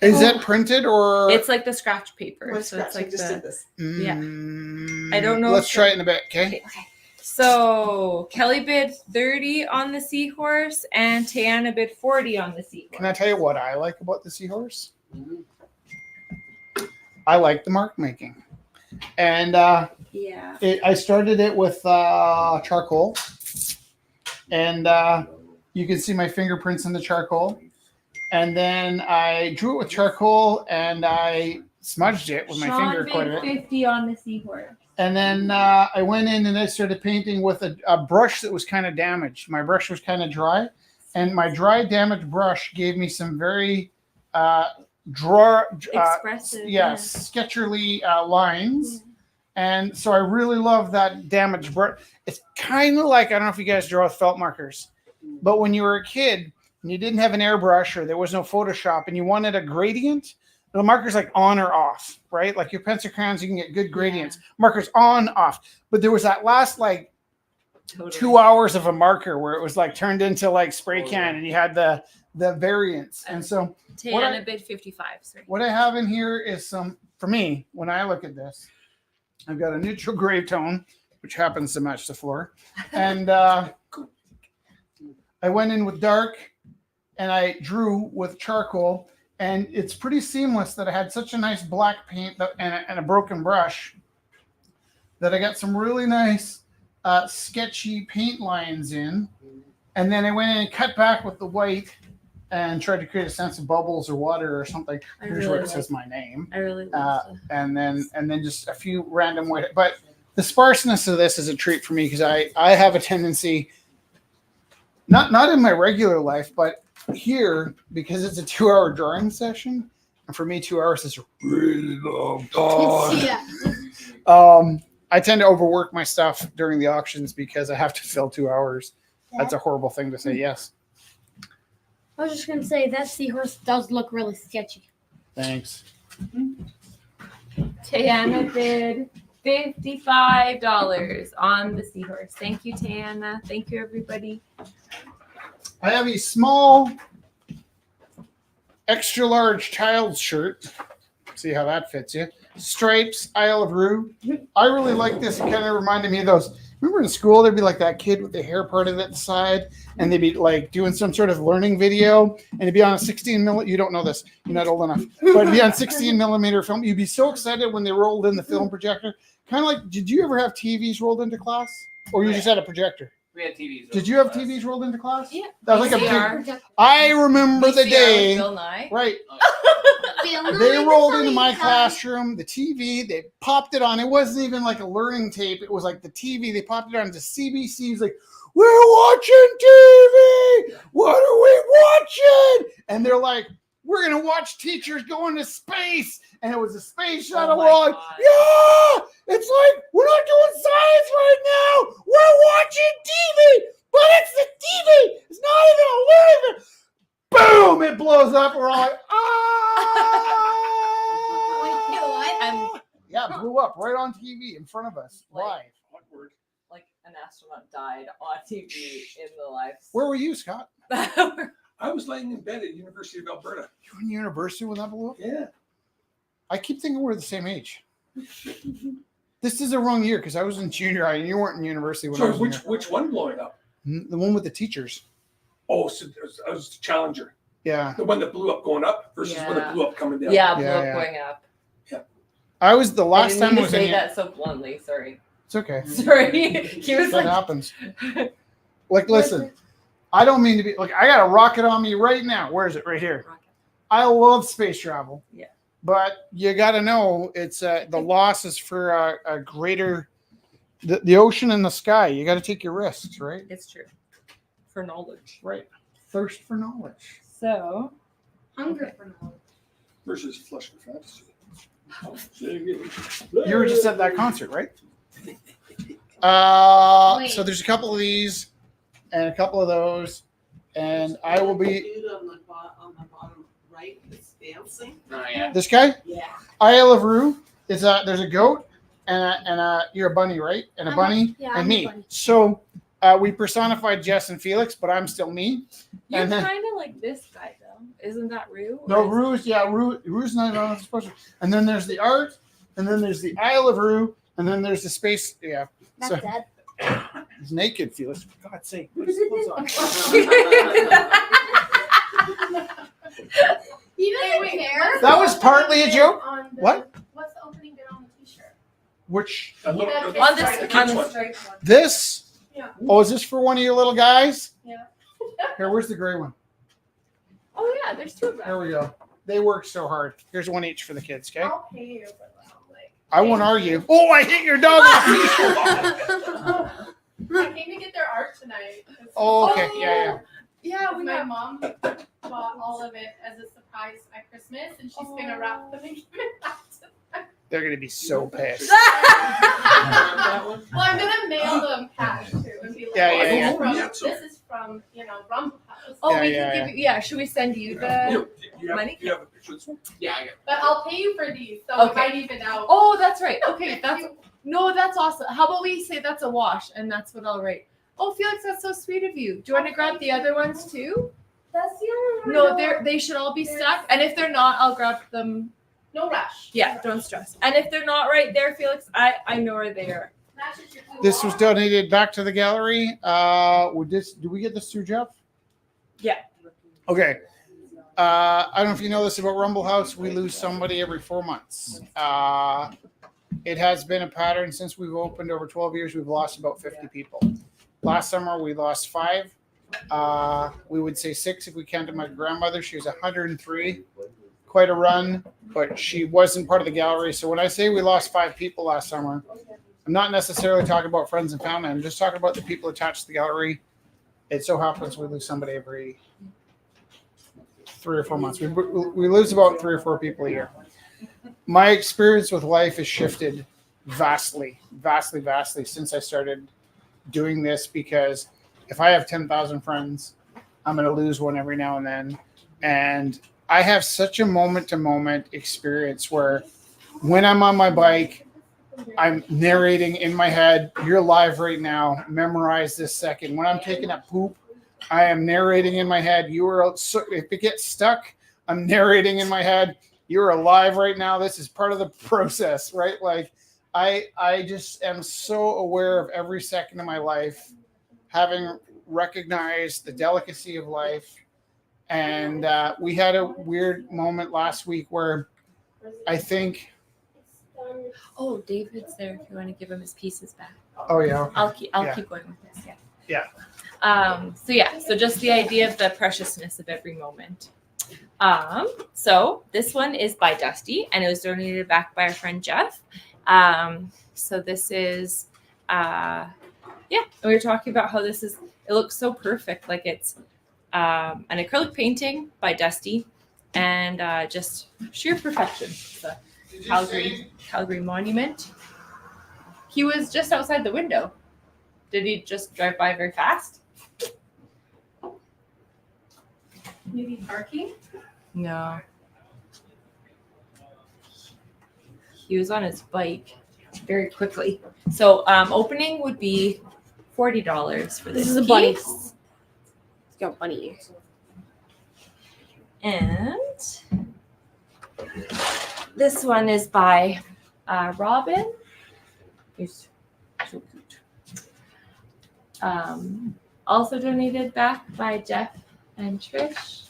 Is that printed or? It's like the scratch paper. My So it's scratch, I like just the. did this. yeah. Mm, I don't know Let's if try it- it in a bit, okay? Okay. So Kelly bid 30 on the seahorse, and Tiana bid 40 on the seahorse. Can I tell you what I like about the seahorse? I like the mark making. And Yeah. I started it with charcoal. and you can see my fingerprints in the charcoal. And then I drew it with charcoal, and I smudged it with my finger quite a bit. 50 on the seahorse. And then I went in and I started painting with a brush that was kind of damaged. My brush was kind of dry, and my dry, damaged brush gave me some very Expressive. sketcherly lines. And so I really love that damaged brush. It's kind of like, I don't know if you guys draw with felt markers, but when you were a kid and you didn't have an airbrush or there was no Photoshop and you wanted a gradient, the marker's like on or off, right? Like your pencil crayons, you can get good gradients. Markers on, off. But there was that last like 2 hours of a marker where it was like turned into like spray can, and you had the variants. And so Tayana bid 55. Sorry. what I have in here is some, for me, when I look at this, I've got a neutral gray tone, which happens to match the floor. And I went in with dark and I drew with charcoal. And it's pretty seamless that I had such a nice black paint and a broken brush that I got some really nice sketchy paint lines in. And then I went in and cut back with the white and tried to create a sense of bubbles or water or something. Here's where it says my name. I really love And then just a few random white. But the sparseness of this is a treat for me because I have a tendency, not in my regular life, but here, because it's a 2-hour drawing session, and for me 2 hours is a really long time. Yeah. I tend to overwork my stuff during the auctions because I have to fill 2 hours. That's a horrible thing to say. Yes. I was just gonna say that seahorse does look really sketchy. Thanks. Tayana bid $55 on the seahorse. Thank you, Tayana. Thank you, everybody. I have a small, extra large child's shirt. See how that fits you. Stripes, Isle of Rue. I really like this. It kind of reminded me of those. Remember in school, there'd be like that kid with the hair parted at the side, and they'd be like doing some sort of learning video, and it'd be on a 16 millimeter. You don't know this. You're not old enough. But it'd be on 16 millimeter film. You'd be so excited when they rolled in the film projector. Kind of like, did you ever have TVs rolled into class? Or you just had a projector? We had TVs. Did you have TVs rolled into class? Yeah. That was like a VCR. big. I remember the VCR with day. Bill Nye. Right. They rolled into my classroom, the TV, they popped it on. It wasn't even like a learning tape. It was like the TV. They popped it on to CBC. It's like, we're watching TV. What are we watching? And they're like, we're going to watch teachers go into space. And it was a space shuttle. my We're all like, God. yeah, it's like, we're not doing science right now. We're watching TV. But it's the TV. It's not even a learning. Boom, it blows up. We're all like, Wait, you know what? yeah, it blew up right on TV in front of us, Like- live. Like an astronaut died on TV in the live. Where were you, Scott? I was laying in bed at University of Alberta. You were in university when that blew up? Yeah. I keep thinking we're the same age. This is the wrong year because I was in junior high and you weren't in university when I So was in which one blowing up? the one with the teachers. Oh, so I was the Challenger. Yeah. The one that blew up going up versus one that Yeah. blew up coming down. Yeah, blew Yeah, up yeah. going up. I was the I last didn't time mean I to was say in that so bluntly. Sorry. It's okay. Sorry. He was That like, happens. Like, listen, I don't mean to be like, I got a rocket on me right now. Where is it? Right here. I love space travel. Yeah. But you got to know it's the loss is for a greater, the ocean and the sky. You got to take your risks, right? it's true. For knowledge. Right. Thirst for knowledge. So, Hunger for knowledge. Versus Flush for Fantasy. You were just at that concert, right? Wait. So there's a couple of these and a couple of those, and I will be Dude on the bottom right is dancing. Oh yeah. this guy. Yeah. Isle of Rue is there's a goat and you're a bunny, right? And a I'm bunny yeah, and I'm a me. bunny. So we personified Jess and Felix, but I'm still me. you're And then- kind of like this guy, though. Isn't that Rue? No, Or is- Rue's, yeah, Rue's not on the special. And then there's the art, and then there's the Isle of Rue, and then there's the space. Yeah, That's So- dead. he's naked, Felix. For God's sake. You didn't care. That was partly a joke. What? What's the opening bit on the t-shirt? Which On this- the on kids the one. striped one. this Yeah. Oh, is this for one of your little guys? Yeah. Here, where's the gray one? Oh yeah, there's two of There them. we go. They work so hard. Here's one each for the kids, okay? I'll pay you for that. Like, I won't argue. Oh, I hit your dog. I came to get their art tonight. Oh, okay. Yeah, Yeah, my mom bought all of it as a surprise at Christmas, and she's gonna wrap them and give it back to them. They're going to be so pissed. Well, I'm gonna mail them cash too and be like, Yeah, this is from Rumble House. Oh, Yeah, we yeah, can give you. Yeah, should we send you the? Money? You have a picture of this one? Yeah, I got But I'll pay you for these, so Okay. it might even out. Oh, that's right. Okay, that's awesome. How about we say that's a wash, and that's what I'll write. Oh, Felix, that's so sweet of you. Do you want to grab the other ones too? That's the only No, they should all be stuck. And if they're not, I'll grab them. No rush. Yeah, don't stress. And if they're not right there, Felix, I know where they are. That's just your two This was walls. donated back to the gallery. Do we get this through Jeff? Yeah. Okay. I don't know if you know this about Rumble House. We lose somebody every 4 months. It has been a pattern since we've opened over 12 years. We've lost about 50 people. Last summer, we lost 5. We would say 6 if we counted my grandmother. She was 103. Quite a run, but she wasn't part of the gallery. So when I say we lost 5 people last summer, I'm not necessarily talking about friends and family. I'm just talking about the people attached to the gallery. It so happens we lose somebody every 3 or 4 months. We lose about 3 or 4 people a year. My experience with life has shifted vastly since I started doing this, because if I have 10,000 friends, I'm going to lose one every now and then. And I have such a moment-to-moment experience where when I'm on my bike, I'm narrating in my head, you're live right now, memorize this second. When I'm taking a poop, I am narrating in my head, if it gets stuck, I'm narrating in my head, you're alive right now. This is part of the process, right? Like I just am so aware of every second of my life, having recognized the delicacy of life. And we had a weird moment last week where I think, Oh, David's there. If you want to give him his pieces back, oh yeah, okay. I'll keep Yeah. keep going with this. Yeah. So just the idea of the preciousness of every moment. So this one is by Dusty, and it was donated back by our friend Jeff. So this is, and we were talking about how it looks so perfect, like it's an acrylic painting by Dusty, and just sheer perfection. It's a Calgary monument. He was just outside the window. Did he just drive by very fast? Maybe parking. No. He was on his bike very quickly. So opening would be $40 for this. This is a bunny. piece. It's got bunny ears. And this one is by Robin. He's so cute. Also donated back by Jeff and Trish.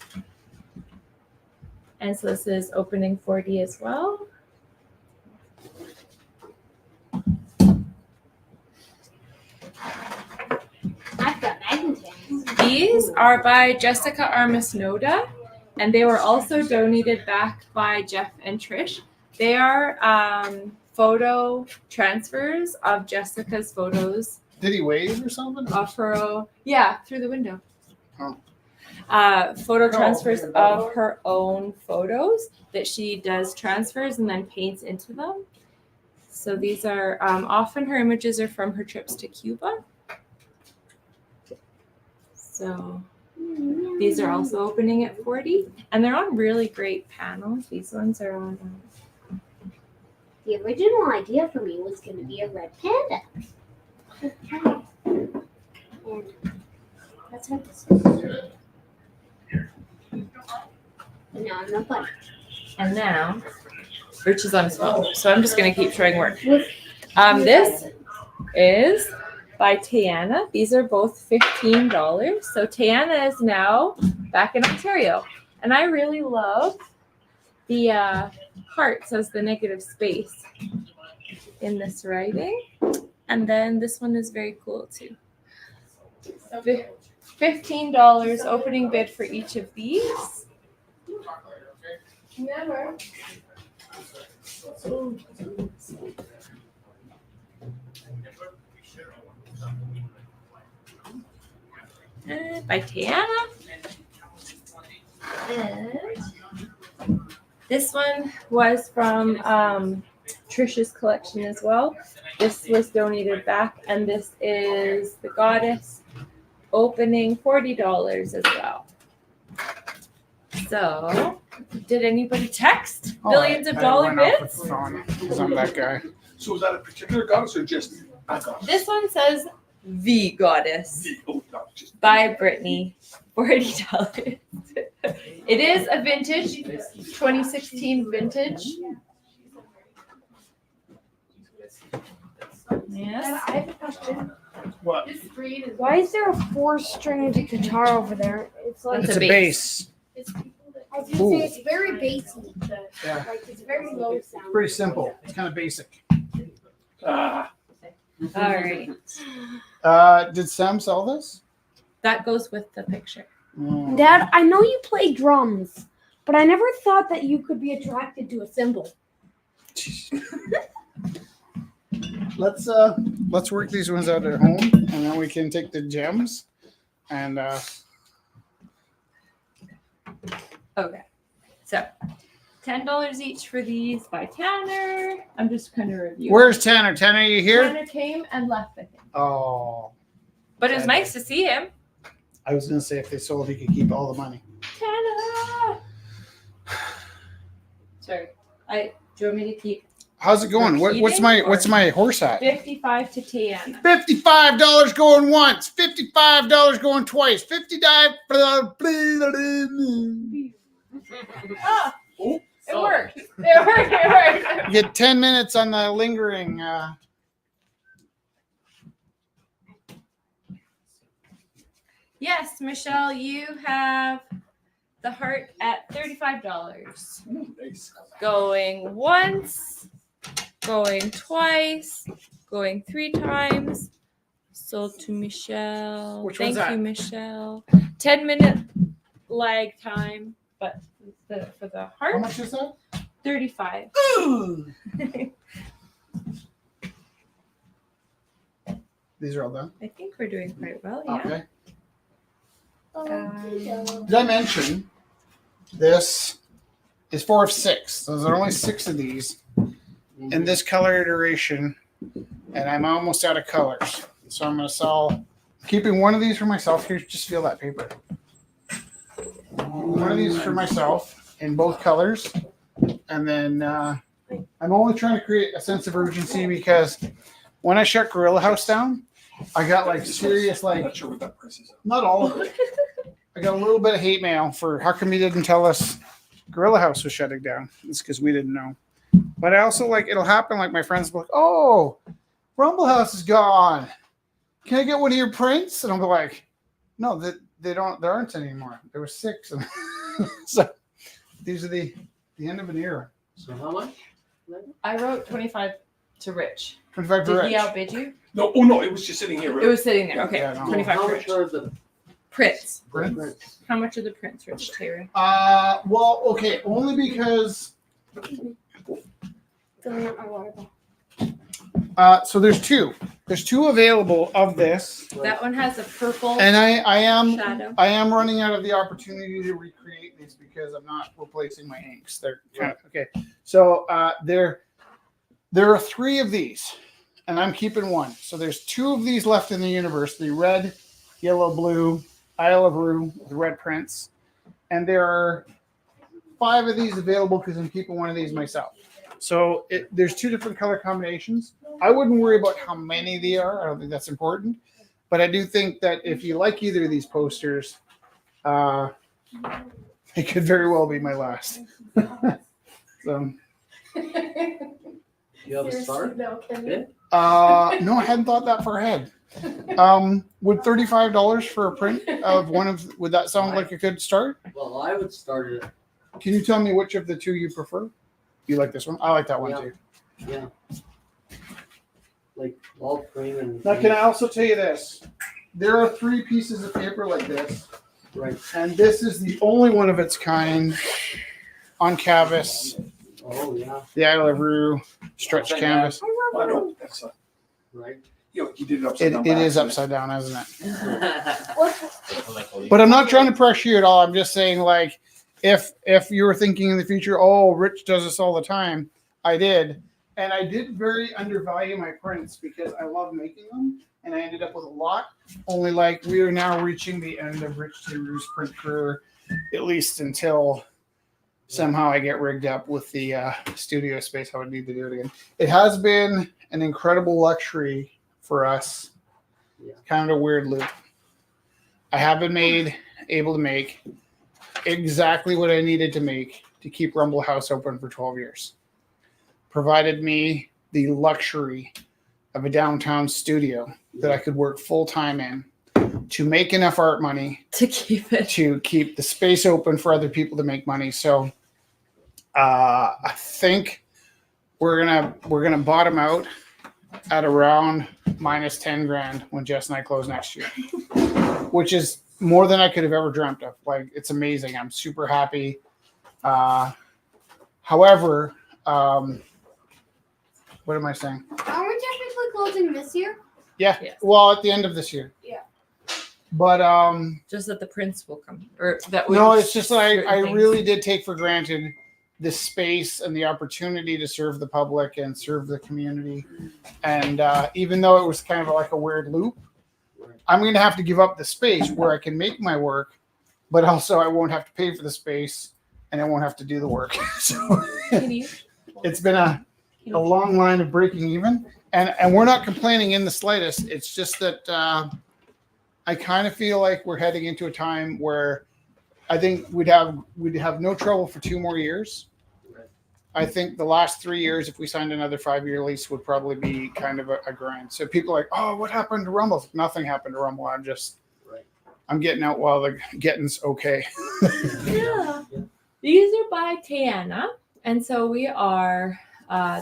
And so this is opening 40 as well. I've got magnetins. These are by Jessica Armasnoda, and they were also donated back by Jeff and Trish. They are photo transfers of Jessica's photos Did he wave or something? of her, through the window. Oh. Photo transfers of her own photos that she does transfers and then paints into them. So these are often her images are from her trips to Cuba. So these are also opening at 40, and they're on really great panels. These ones are on. The original idea for me was going to be a red panda. And that's what this is. And now I'm not bunny. And now, Rich is on his phone, so I'm just going to keep showing work. This is by Tiana. These are both $15. So Tiana is now back in Ontario. And I really love the hearts as the negative space in this writing. And then this one is very cool too. So Fi- $15 opening bid for each of these. never. By Tiana. And this one was from Trisha's collection as well. This was donated back, and this is the Goddess opening $40 as well. So, did anybody text billions of dollar bids? Because I'm that guy. So is that a particular goddess or just a goddess? This one says The Goddess Oh, no, just by Brittany, $40. It is a vintage, 2016 vintage. Yes. I have a question. What? This breed is. Why is there a 4-stringed guitar over there? It's like That's It's a bass. It's people that. I was gonna say it's very bassy. Yeah. Like it's very low sound. Pretty simple. It's kind of basic. All right. Did Sam sell this? That goes with the picture. Mm. Dad, I know you play drums, but I never thought that you could be attracted to a cymbal. Let's work these ones out at home, and then we can take the gems. And Okay. So, $10 each for these by Tanner. I'm just kind of reviewing. where's Tanner? Tanner, are you here? Tanner came and left, I think. Oh, But it was nice to see him. I was gonna say if they sold, he could keep all the money. Tanner! Sorry. Do you want me to keep How's it going? What's my horse at? 55 to Tiana? $55 going once, $55 going twice, $59. Ah, Oh, it worked. It worked. It worked. You get 10 minutes on the lingering. Yes, Michelle, you have the heart at $35. nice. Going once, going twice, going 3 times. Sold to Michelle. Which Thank one's you, that? Michelle. 10-minute lag time, but for the How heart, much is that? 35. These are all done. I think we're doing quite well, yeah. Okay. Oh, Did I mention this is 4 of 6? So there are only 6 of these in this color iteration, and I'm almost out of colors. So I'm going to sell, keeping one of these for myself. Here, just feel that paper. One of these for myself in both colors, and then I'm only trying to create a sense of urgency because when I shut Gorilla House down, I got like serious I'm like not sure what that price is. not all of it. I got a little bit of hate mail for how come you didn't tell us Gorilla House was shutting down. It's because we didn't know. But I also like it'll happen like my friends will be like, oh, Rumble House is gone. Can I get one of your prints? And I'll be like, no, there aren't anymore. There were 6. So these are the end of an era. So how much? I wrote 25 to Rich. 25 for Did he Rich. outbid you? No, oh no, it was just sitting here. It was sitting there. Okay, Yeah, no. 25 How for much Rich. are the Prints. Prints? How much are the prints, Rich Taylor? Well, okay, only because filling up my water bottle. so there's 2. There's 2 available of this. That one has a purple And I shadow. am running out of the opportunity to recreate these because I'm not replacing my inks. They're kind of okay. So there are 3 of these, and I'm keeping 1. So there's 2 of these left in the universe: the red, yellow, blue Isle of Rue with red prints, and there are 5 of these available because I'm keeping 1 of these myself. So there's 2 different color combinations. I wouldn't worry about how many they are. I don't think that's important. But I do think that if you like either of these posters, it could very well be my last. So, You have a start? No, can Yeah. you? no, I hadn't thought that far ahead. Would $35 for a print of one of, would that sound like a good start? Well, I would start it. Can you tell me which of the 2 you prefer? You like this one? I like that one Yeah. too. Yeah. Like all cream and. Now, can I also tell you this? there are 3 pieces of paper like this. Right. And this is the only one of its kind on canvas. Oh yeah. The Isle of Rue stretch Upside canvas. I know, that's a, Right. you know, you did it upside down. It is back. upside down, isn't it? What's But I'm not trying to pressure you at all. I'm just saying, like, if you were thinking in the future, oh, Rich does this all the time, I did. And I did very undervalue my prints because I love making them. And I ended up with a lot. Only like we are now reaching the end of Rich Theroux's print career, at least until somehow I get rigged up with the studio space. I would need to do it again. It has been an incredible luxury for us. Yeah. Kind of a weird loop. I have been able to make exactly what I needed to make to keep Rumble House open for 12 years. Provided me the luxury of a downtown studio that I could work full time in to make enough art money To keep it. to keep the space open for other people to make money. So I think we're gonna bottom out at around minus 10 grand when Jess and I close next year, which is more than I could have ever dreamt of. Like, it's amazing. I'm super happy. However, what am I saying? Are we technically closing this year? Yeah. Yes. Well, at the end of this year. Yeah. But Just that the prince will come. Or that no, we- it's just that I certain things. really did take for granted the space and the opportunity to serve the public and serve the community. And even though it was kind of like a weird loop, I'm going to have to give up the space where I can make my work, but also I won't have to pay for the space and I won't have to do the work. So Can you? it's been a long line of breaking even. And we're not complaining in the slightest. It's just that I kind of feel like we're heading into a time where I think we'd have no trouble for 2 more years. I think the last 3 years, if we signed another 5-year lease, would probably be kind of a grind. So people are like, oh, what happened to Rumble? Nothing happened to Rumble. I'm getting out while the getting's okay. Yeah. These are by Tiana. And so we are,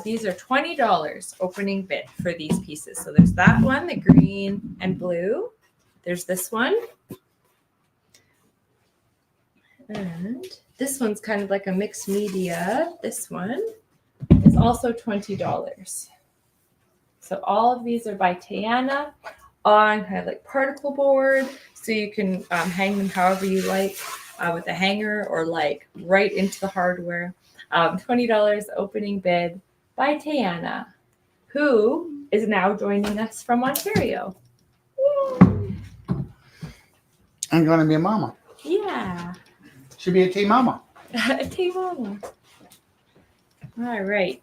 these are $20 opening bid for these pieces. So there's that one, the green and blue. There's this one. And this one's kind of like a mixed media. This one is also $20. So all of these are by Tiana on kind of like particle board. So you can hang them however you like with a hanger or like right into the hardware. $20 opening bid by Tiana, who is now joining us from Ontario. I'm going to be a mama. Yeah. Should be a tea mama. Tiana. All right.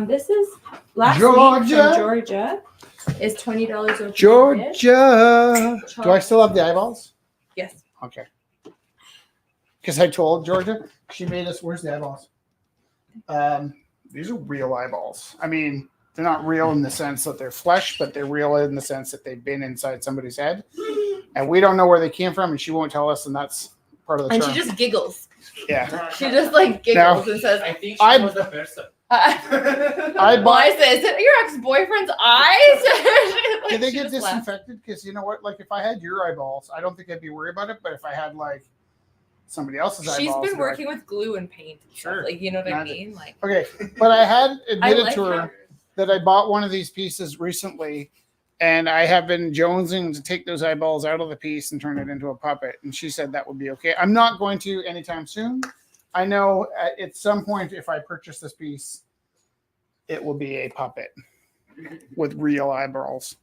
This is last week Georgia. from Georgia. Is $20 opening bid. Georgia. Do I still have the eyeballs? Yes. Okay. Because I told Georgia, she made us, where's the eyeballs? These are real eyeballs. I mean, they're not real in the sense that they're flesh, but they're real in the sense that they've been inside somebody's head. And we don't know where they came from, and she won't tell us, and that's part of the And charm. she just giggles. Yeah. She just like giggles and says, I think I- was the person. I bought. why is it your ex-boyfriend's eyes? Like, Did they she get just laughs. disinfected? Because you know what? Like, if I had your eyeballs, I don't think I'd be worried about it. But if I had, like, somebody else's She's eyeballs. been they're working with glue and paint. And Sure. stuff. Like, you know what I Magic. mean? Like, Like, okay. But I had I admitted like to her her. that I bought one of these pieces recently, and I have been jonesing to take those eyeballs out of the piece and turn it into a puppet. And she said that would be okay. I'm not going to anytime soon. I know at some point, if I purchase this piece, it will be a puppet with real eyeballs.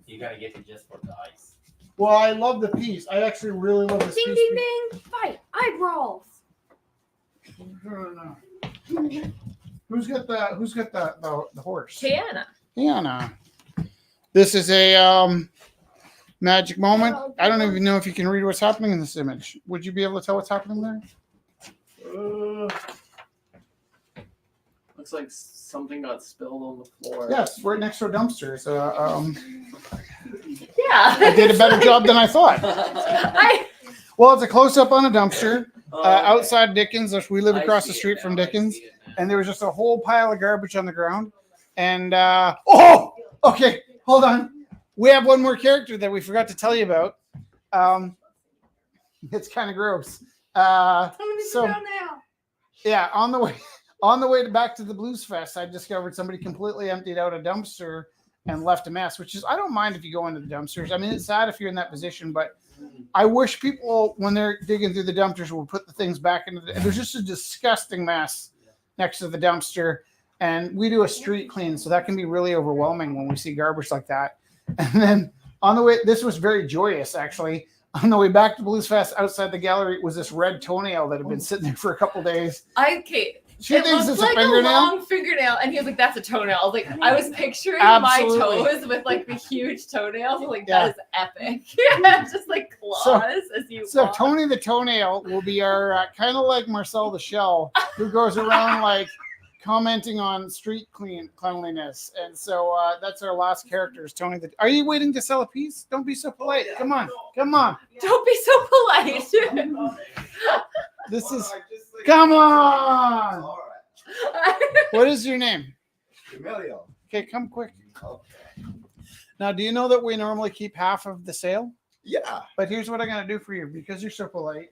You gotta get it just for the eyes. Well, I love the piece. I actually really love this Ding piece. ding ding! Fight! Eyebrows! Who's got the horse? Tiana. Tiana. This is a magic moment. I don't even know if you can read what's happening in this image. Would you be able to tell what's happening there? Looks like something got spilled on the floor. Yes, right next to a dumpster. So Yeah. I did a better job than I thought. I Well, it's a close up on a dumpster Oh, outside Dickens. We live I across the see it street now, from I Dickens. see it now. And there was just a whole pile of garbage on the ground. And oh, okay, hold on. we have one more character that we forgot to tell you about. It's kind of gross. So yeah, on the way back to the Blues Fest, I discovered somebody completely emptied out a dumpster and left a mess. Which is, I don't mind if you go into the dumpsters. I mean, it's sad if you're in that position, but I wish people, when they're digging through the dumpsters, would put the things back into the. There's just a disgusting mess next to the dumpster, and we do a street clean, so that can be really overwhelming when we see garbage like that. And then on the way, this was very joyous actually. On the way back to Blues Fest, outside the gallery was this red toenail that had been sitting there for a couple days. She thinks looks it's like a fingernail. long fingernail, and he was like, "That's a toenail." I was like, I was picturing Absolutely. my toes with like the huge toenails. I was like, Yeah. that is epic. Yeah, just like claws as you. So walk. Tony the Toenail will be our kind of like Marcel the Shell, who goes around like commenting on street cleanliness. And so that's our last character is Tony the. Are you waiting to sell a piece? Don't be so polite. Come on. Don't be so polite. This is. Come on. What is your name? Emilio. Okay, come quick. Okay. Now, do you know that we normally keep half of the sale? Yeah. But here's what I'm going to do for you because you're so polite.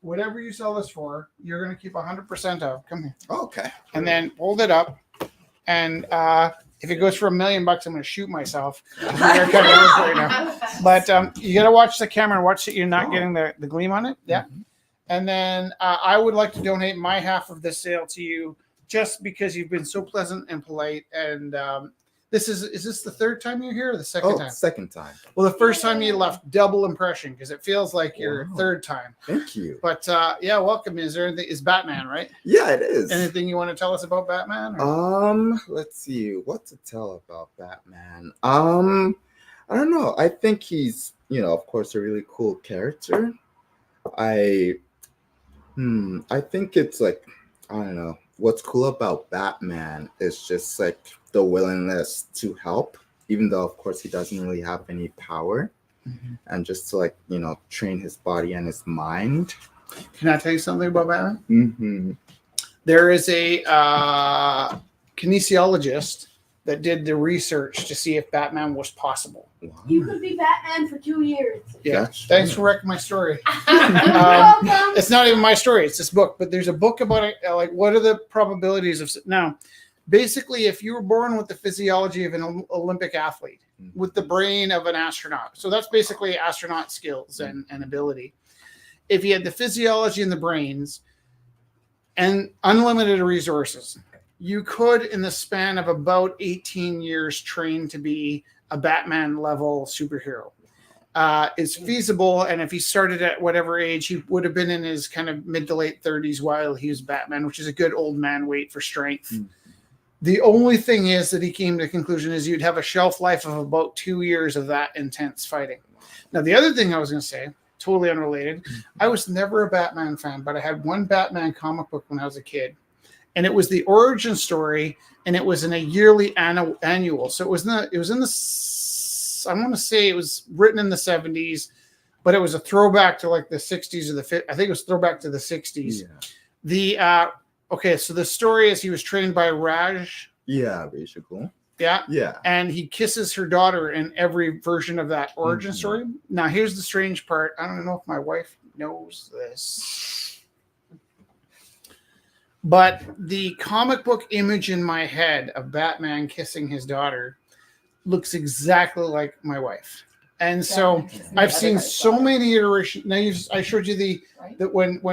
Whatever you sell this for, you're going to keep 100% of. Come here. Okay. And then hold it up. And if it goes for $1 million, I'm going to shoot myself. But you got to watch the camera and watch that you're not getting the gleam on it. Yeah. Mm-hmm. And then I would like to donate my half of this sale to you just because you've been so pleasant and polite. And is this the third time you're here or the second time? Second time. Well, the first time you left double impression because it feels like your third time. Thank you. But yeah, welcome. Is there anything? Is Batman, right? Yeah, it is. Anything you want to tell us about Batman? Or? Let's see what to tell about Batman. I don't know. I think he's, of course, a really cool character. I think it's like, I don't know. What's cool about Batman is just like the willingness to help, even though, of course, he doesn't really have any power, and just to like, train his body and his mind. Can I tell you something about Batman? Mm-hmm. There is a kinesiologist that did the research to see if Batman was possible. Wow. You could be Batman for 2 years. Yeah. That's Thanks true. for wrecking my story. Welcome. It's not even my story. It's this book, but there's a book about it. Like, what are the probabilities of now? Basically, if you were born with the physiology of an Olympic athlete, with the brain of an astronaut, so that's basically astronaut skills and ability. If you had the physiology and the brains and unlimited resources, you could, in the span of about 18 years, train to be a Batman level superhero. It's feasible, and if he started at whatever age, he would have been in his kind of mid to late 30s while he was Batman, which is a good old man weight for strength. The only thing is that he came to the conclusion is you'd have a shelf life of about 2 years of that intense fighting. Now, the other thing I was going to say, totally unrelated, I was never a Batman fan, but I had one Batman comic book when I was a kid. And it was the origin story, and it was in a yearly annual. So it was in the, I want to say it was written in the 70s, but it was a throwback to like the 60s or the 50s. I think it was throwback to the 60s. Yeah. Okay, so the story is he was trained by Raj. Yeah, basically. Yeah. Yeah. And he kisses her daughter in every version of that origin story. Now, here's the strange part. I don't know if my wife knows this. But the comic book image in my head of Batman kissing his daughter looks exactly like my wife. And so I've seen so many iterations. Now I showed you that when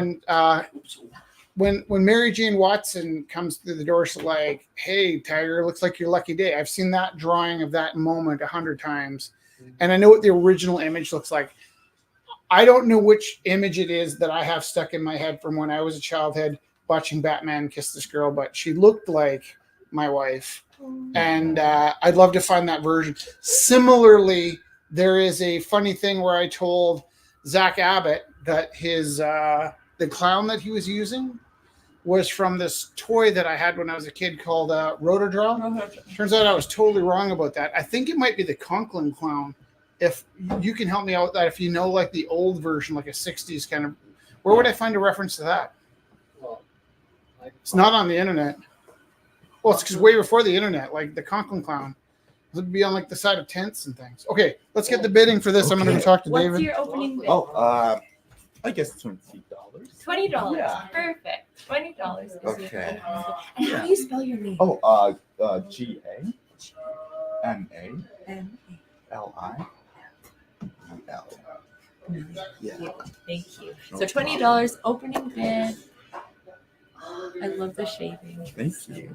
Mary Jane Watson comes through the door, she's like, "Hey, Tiger, looks like your lucky day." I've seen that drawing of that moment 100 times. And I know what the original image looks like. I don't know which image it is that I have stuck in my head from when I was a childhood watching Batman kiss this girl, but she looked like my wife. And I'd love to find that version. Similarly, there is a funny thing where I told Zach Abbott that his the clown that he was using was from this toy that I had when I was a kid called Rotodrome. Turns out I was totally wrong about that. I think it might be the Conklin clown. If you can help me out with that, if you know like the old version, like a 60s kind of, where would I find a reference to that? It's not on the internet. Well, it's because way before the internet, like the Conklin clown. It'd be on like the side of tents and things. Okay, let's get the bidding for this. I'm going to talk to What's David. your opening bid? Oh, I guess $20. $20. Yeah. Perfect. $20 is your Okay. opening bid. And how do you spell your name? Oh, GAMALI. Yeah. Thank you. So $20 opening bid. I love the shaving. Thank you.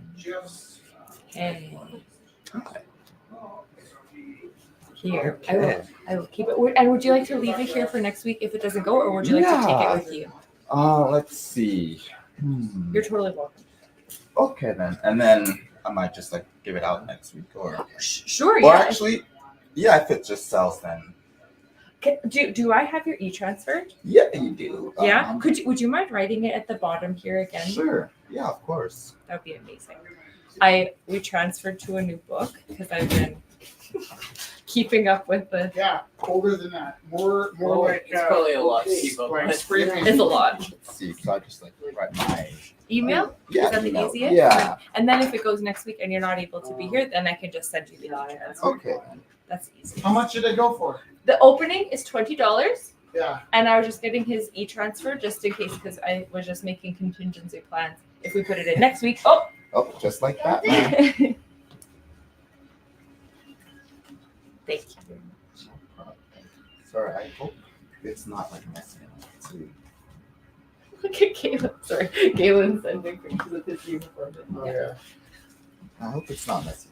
Hey. Here, I will keep it. And would you like to leave it here for next week if it doesn't go, or would you like to take it with you? Let's see. You're totally welcome. Okay then, and then I might just like give it out next week, or Sure. or Yeah. actually, yeah, if it just sells, then Do I have your e-transfer? yeah, you do. Yeah. Would you mind writing it at the bottom here again? Sure. Yeah, of course. That would be amazing. We transferred to a new book because I've been keeping up with the. Yeah, colder than that. More like it's probably a lot to keep up like with. spray paint. It's a lot. Let's see. So I just like write my Email? yeah, Is that the email. easiest? Yeah. And then if it goes next week and you're not able to be here, then I can just send you the e-transfer. Okay. That's easy. How much did it go for? The opening is $20. Yeah. And I was just getting his e-transfer just in case because I was just making contingency plans. If we put it in next week, Oh, just like that. Man. Thank you very much. Sorry, I hope it's not like messy. Too. Look at Galen. Sorry, Galen's sending pictures of his uniform. Oh, yeah. I hope it's not messy.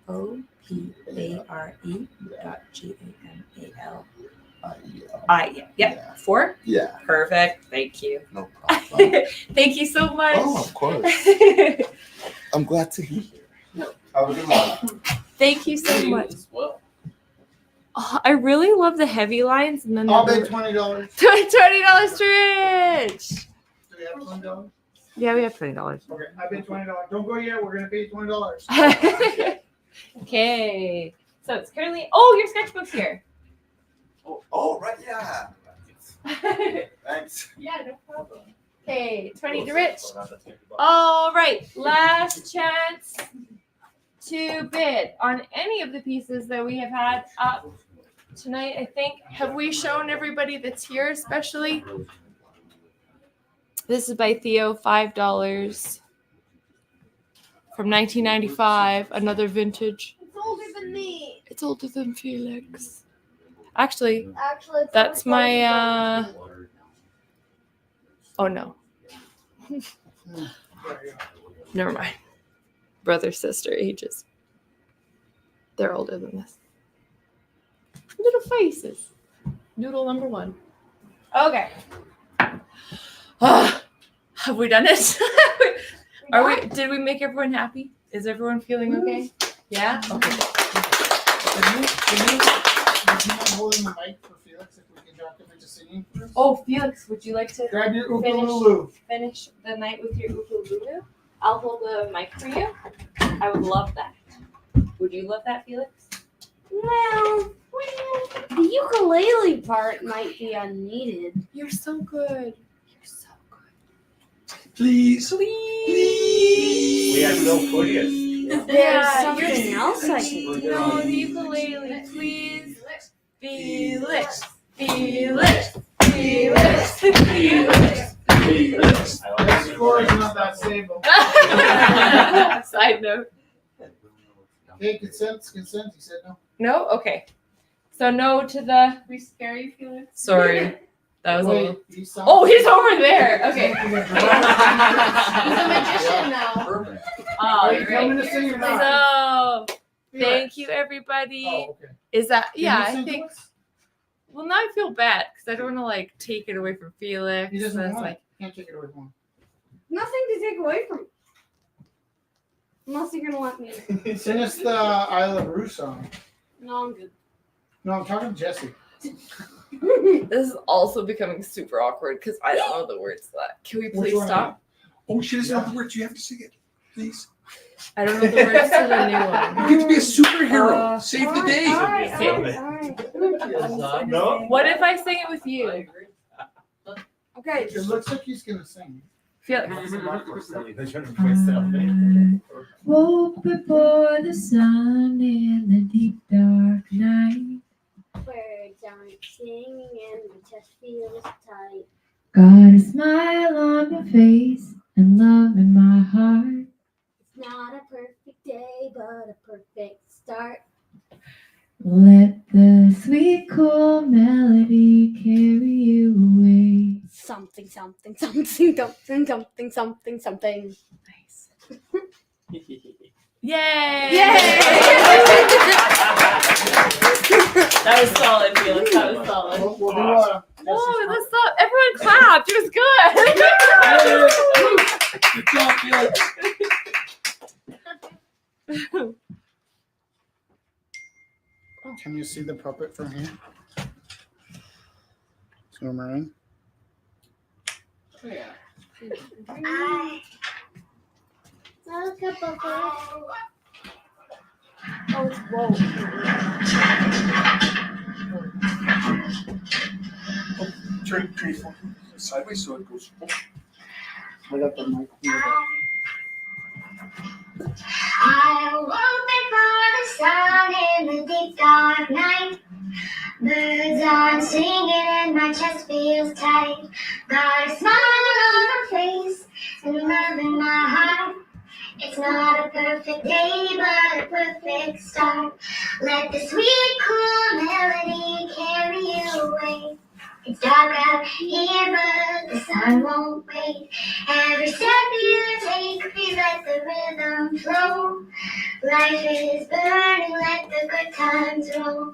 OPARE.GAMAL. Yep. 4? Yeah. Perfect. Thank you. No problem. Thank you so much. Oh, of course. I'm glad to hear. Have a good one. Thank you so much. Well, Oh, I really love the heavy lines and then I'll the bid $20. $20 to Rich. Do we have $20? Yeah, we have $20. Okay, I bid $20. Don't go yet. We're gonna pay $20. Okay. So it's currently. Oh, your sketchbook's here. Oh, right, yeah. Thanks. Yeah, no problem. Okay, 20 to Rich. All right, last chance to bid on any of the pieces that we have had up tonight. I think, have we shown everybody that's here, especially? This is by Theo, $5 from 1995. Another vintage. It's older than me. It's older than Felix. Actually, Actually, it's that's older my. than Oh no. Never mind. Brother, sister ages. They're older than this. Little faces. Noodle number 1. Okay. Have we done it? Are we? Did we make everyone happy? Is everyone feeling okay? Yeah. Okay. Would you mind holding the mic for Felix if we can talk him into singing first? Oh, Felix, would you like to Grab your ukulele. finish the night with your ukulele? I'll hold the mic for you. I would love that. Would you love that, Felix? Well, the ukulele part might be unneeded. You're so good. You're so good. Please. Please. we have no clues. There's something else I can do. No, the ukulele, please. Felix. Felix. Felix. Felix. Felix. The score is not that stable. Side note. Okay, consent. He said no. No? Okay. So no to the. We scary Felix. Sorry. That was a little. He's Oh, he's over there. Okay. He's a magician now. Perfect. Oh, Wait, tell me to sing or not. So, thank you, everybody. Oh, okay. Is that, Can yeah, you I sing to think, us? well, now I feel bad because I don't want to like take it away from Felix. He doesn't That's want like, it. Can't take it away from Nothing to take away from. Unless you're gonna let me. him. Sing us the I Love Rue song. No, I'm good. No, I'm talking to Jesse. this is also becoming super awkward because I don't know the words to that. Can we Which please one? stop? Oh, she doesn't know the words. You have to sing it. Please. I don't know the words to the new one. You get to be a superhero. Save the day. No? What if I sing it with you? Okay, It looks like he's gonna sing. Felix. They're trying to Woke before the sun in the deep dark night. Birds aren't singing and my chest feels tight. Got a smile on my face and love in my heart. It's not a perfect day, but a perfect start. Let the sweet, cool melody carry you away. Something, something, something, something, something, something, something. Nice. Yay! That was solid, Felix. That was solid. We'll do Oh, that's so. Everyone clapped. It was good. Good job, Felix. Can you see the puppet from here? Zoom around. I took a bubble. Oh, it's whoa. Turn sideways so it goes. I got the mic. I woke before the sun in the deep dark night. Birds are singing and my chest feels tight. Got a smile on my face and love in my heart. It's not a perfect day, but a perfect start. Let the sweet, cool melody carry you away. It's dark out here, but the sun won't wait. Every step you take, please let the rhythm flow. Life is burning, let the good times roll.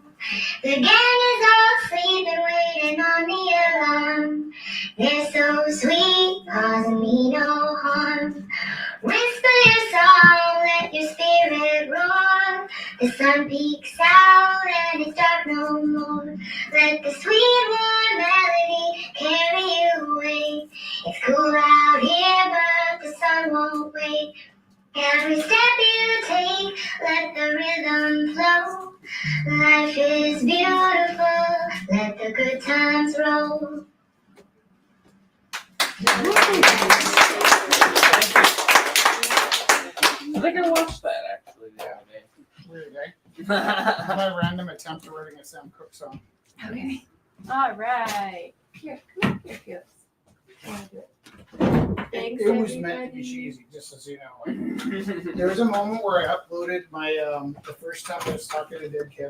The gang is all sleeping, waiting on the alarm. They're so sweet, causing me no harm. Whisper your song, let your spirit roar. The sun peeks out and it's dark no more. Let the sweet warm melody carry you away. It's cool out here, but the sun won't wait. Every step you take, let the rhythm flow. Life is beautiful, let the good times roll. I think I watched that actually the other day. Weird, eh? My random attempt at writing a Sam Cooke song. Okay. All right. Here, come here, Felix. I wanna do it. Thanks, It was meant to be everybody. cheesy, just as you know. There was a moment where I uploaded my the first time I was talking to Dead Kevin.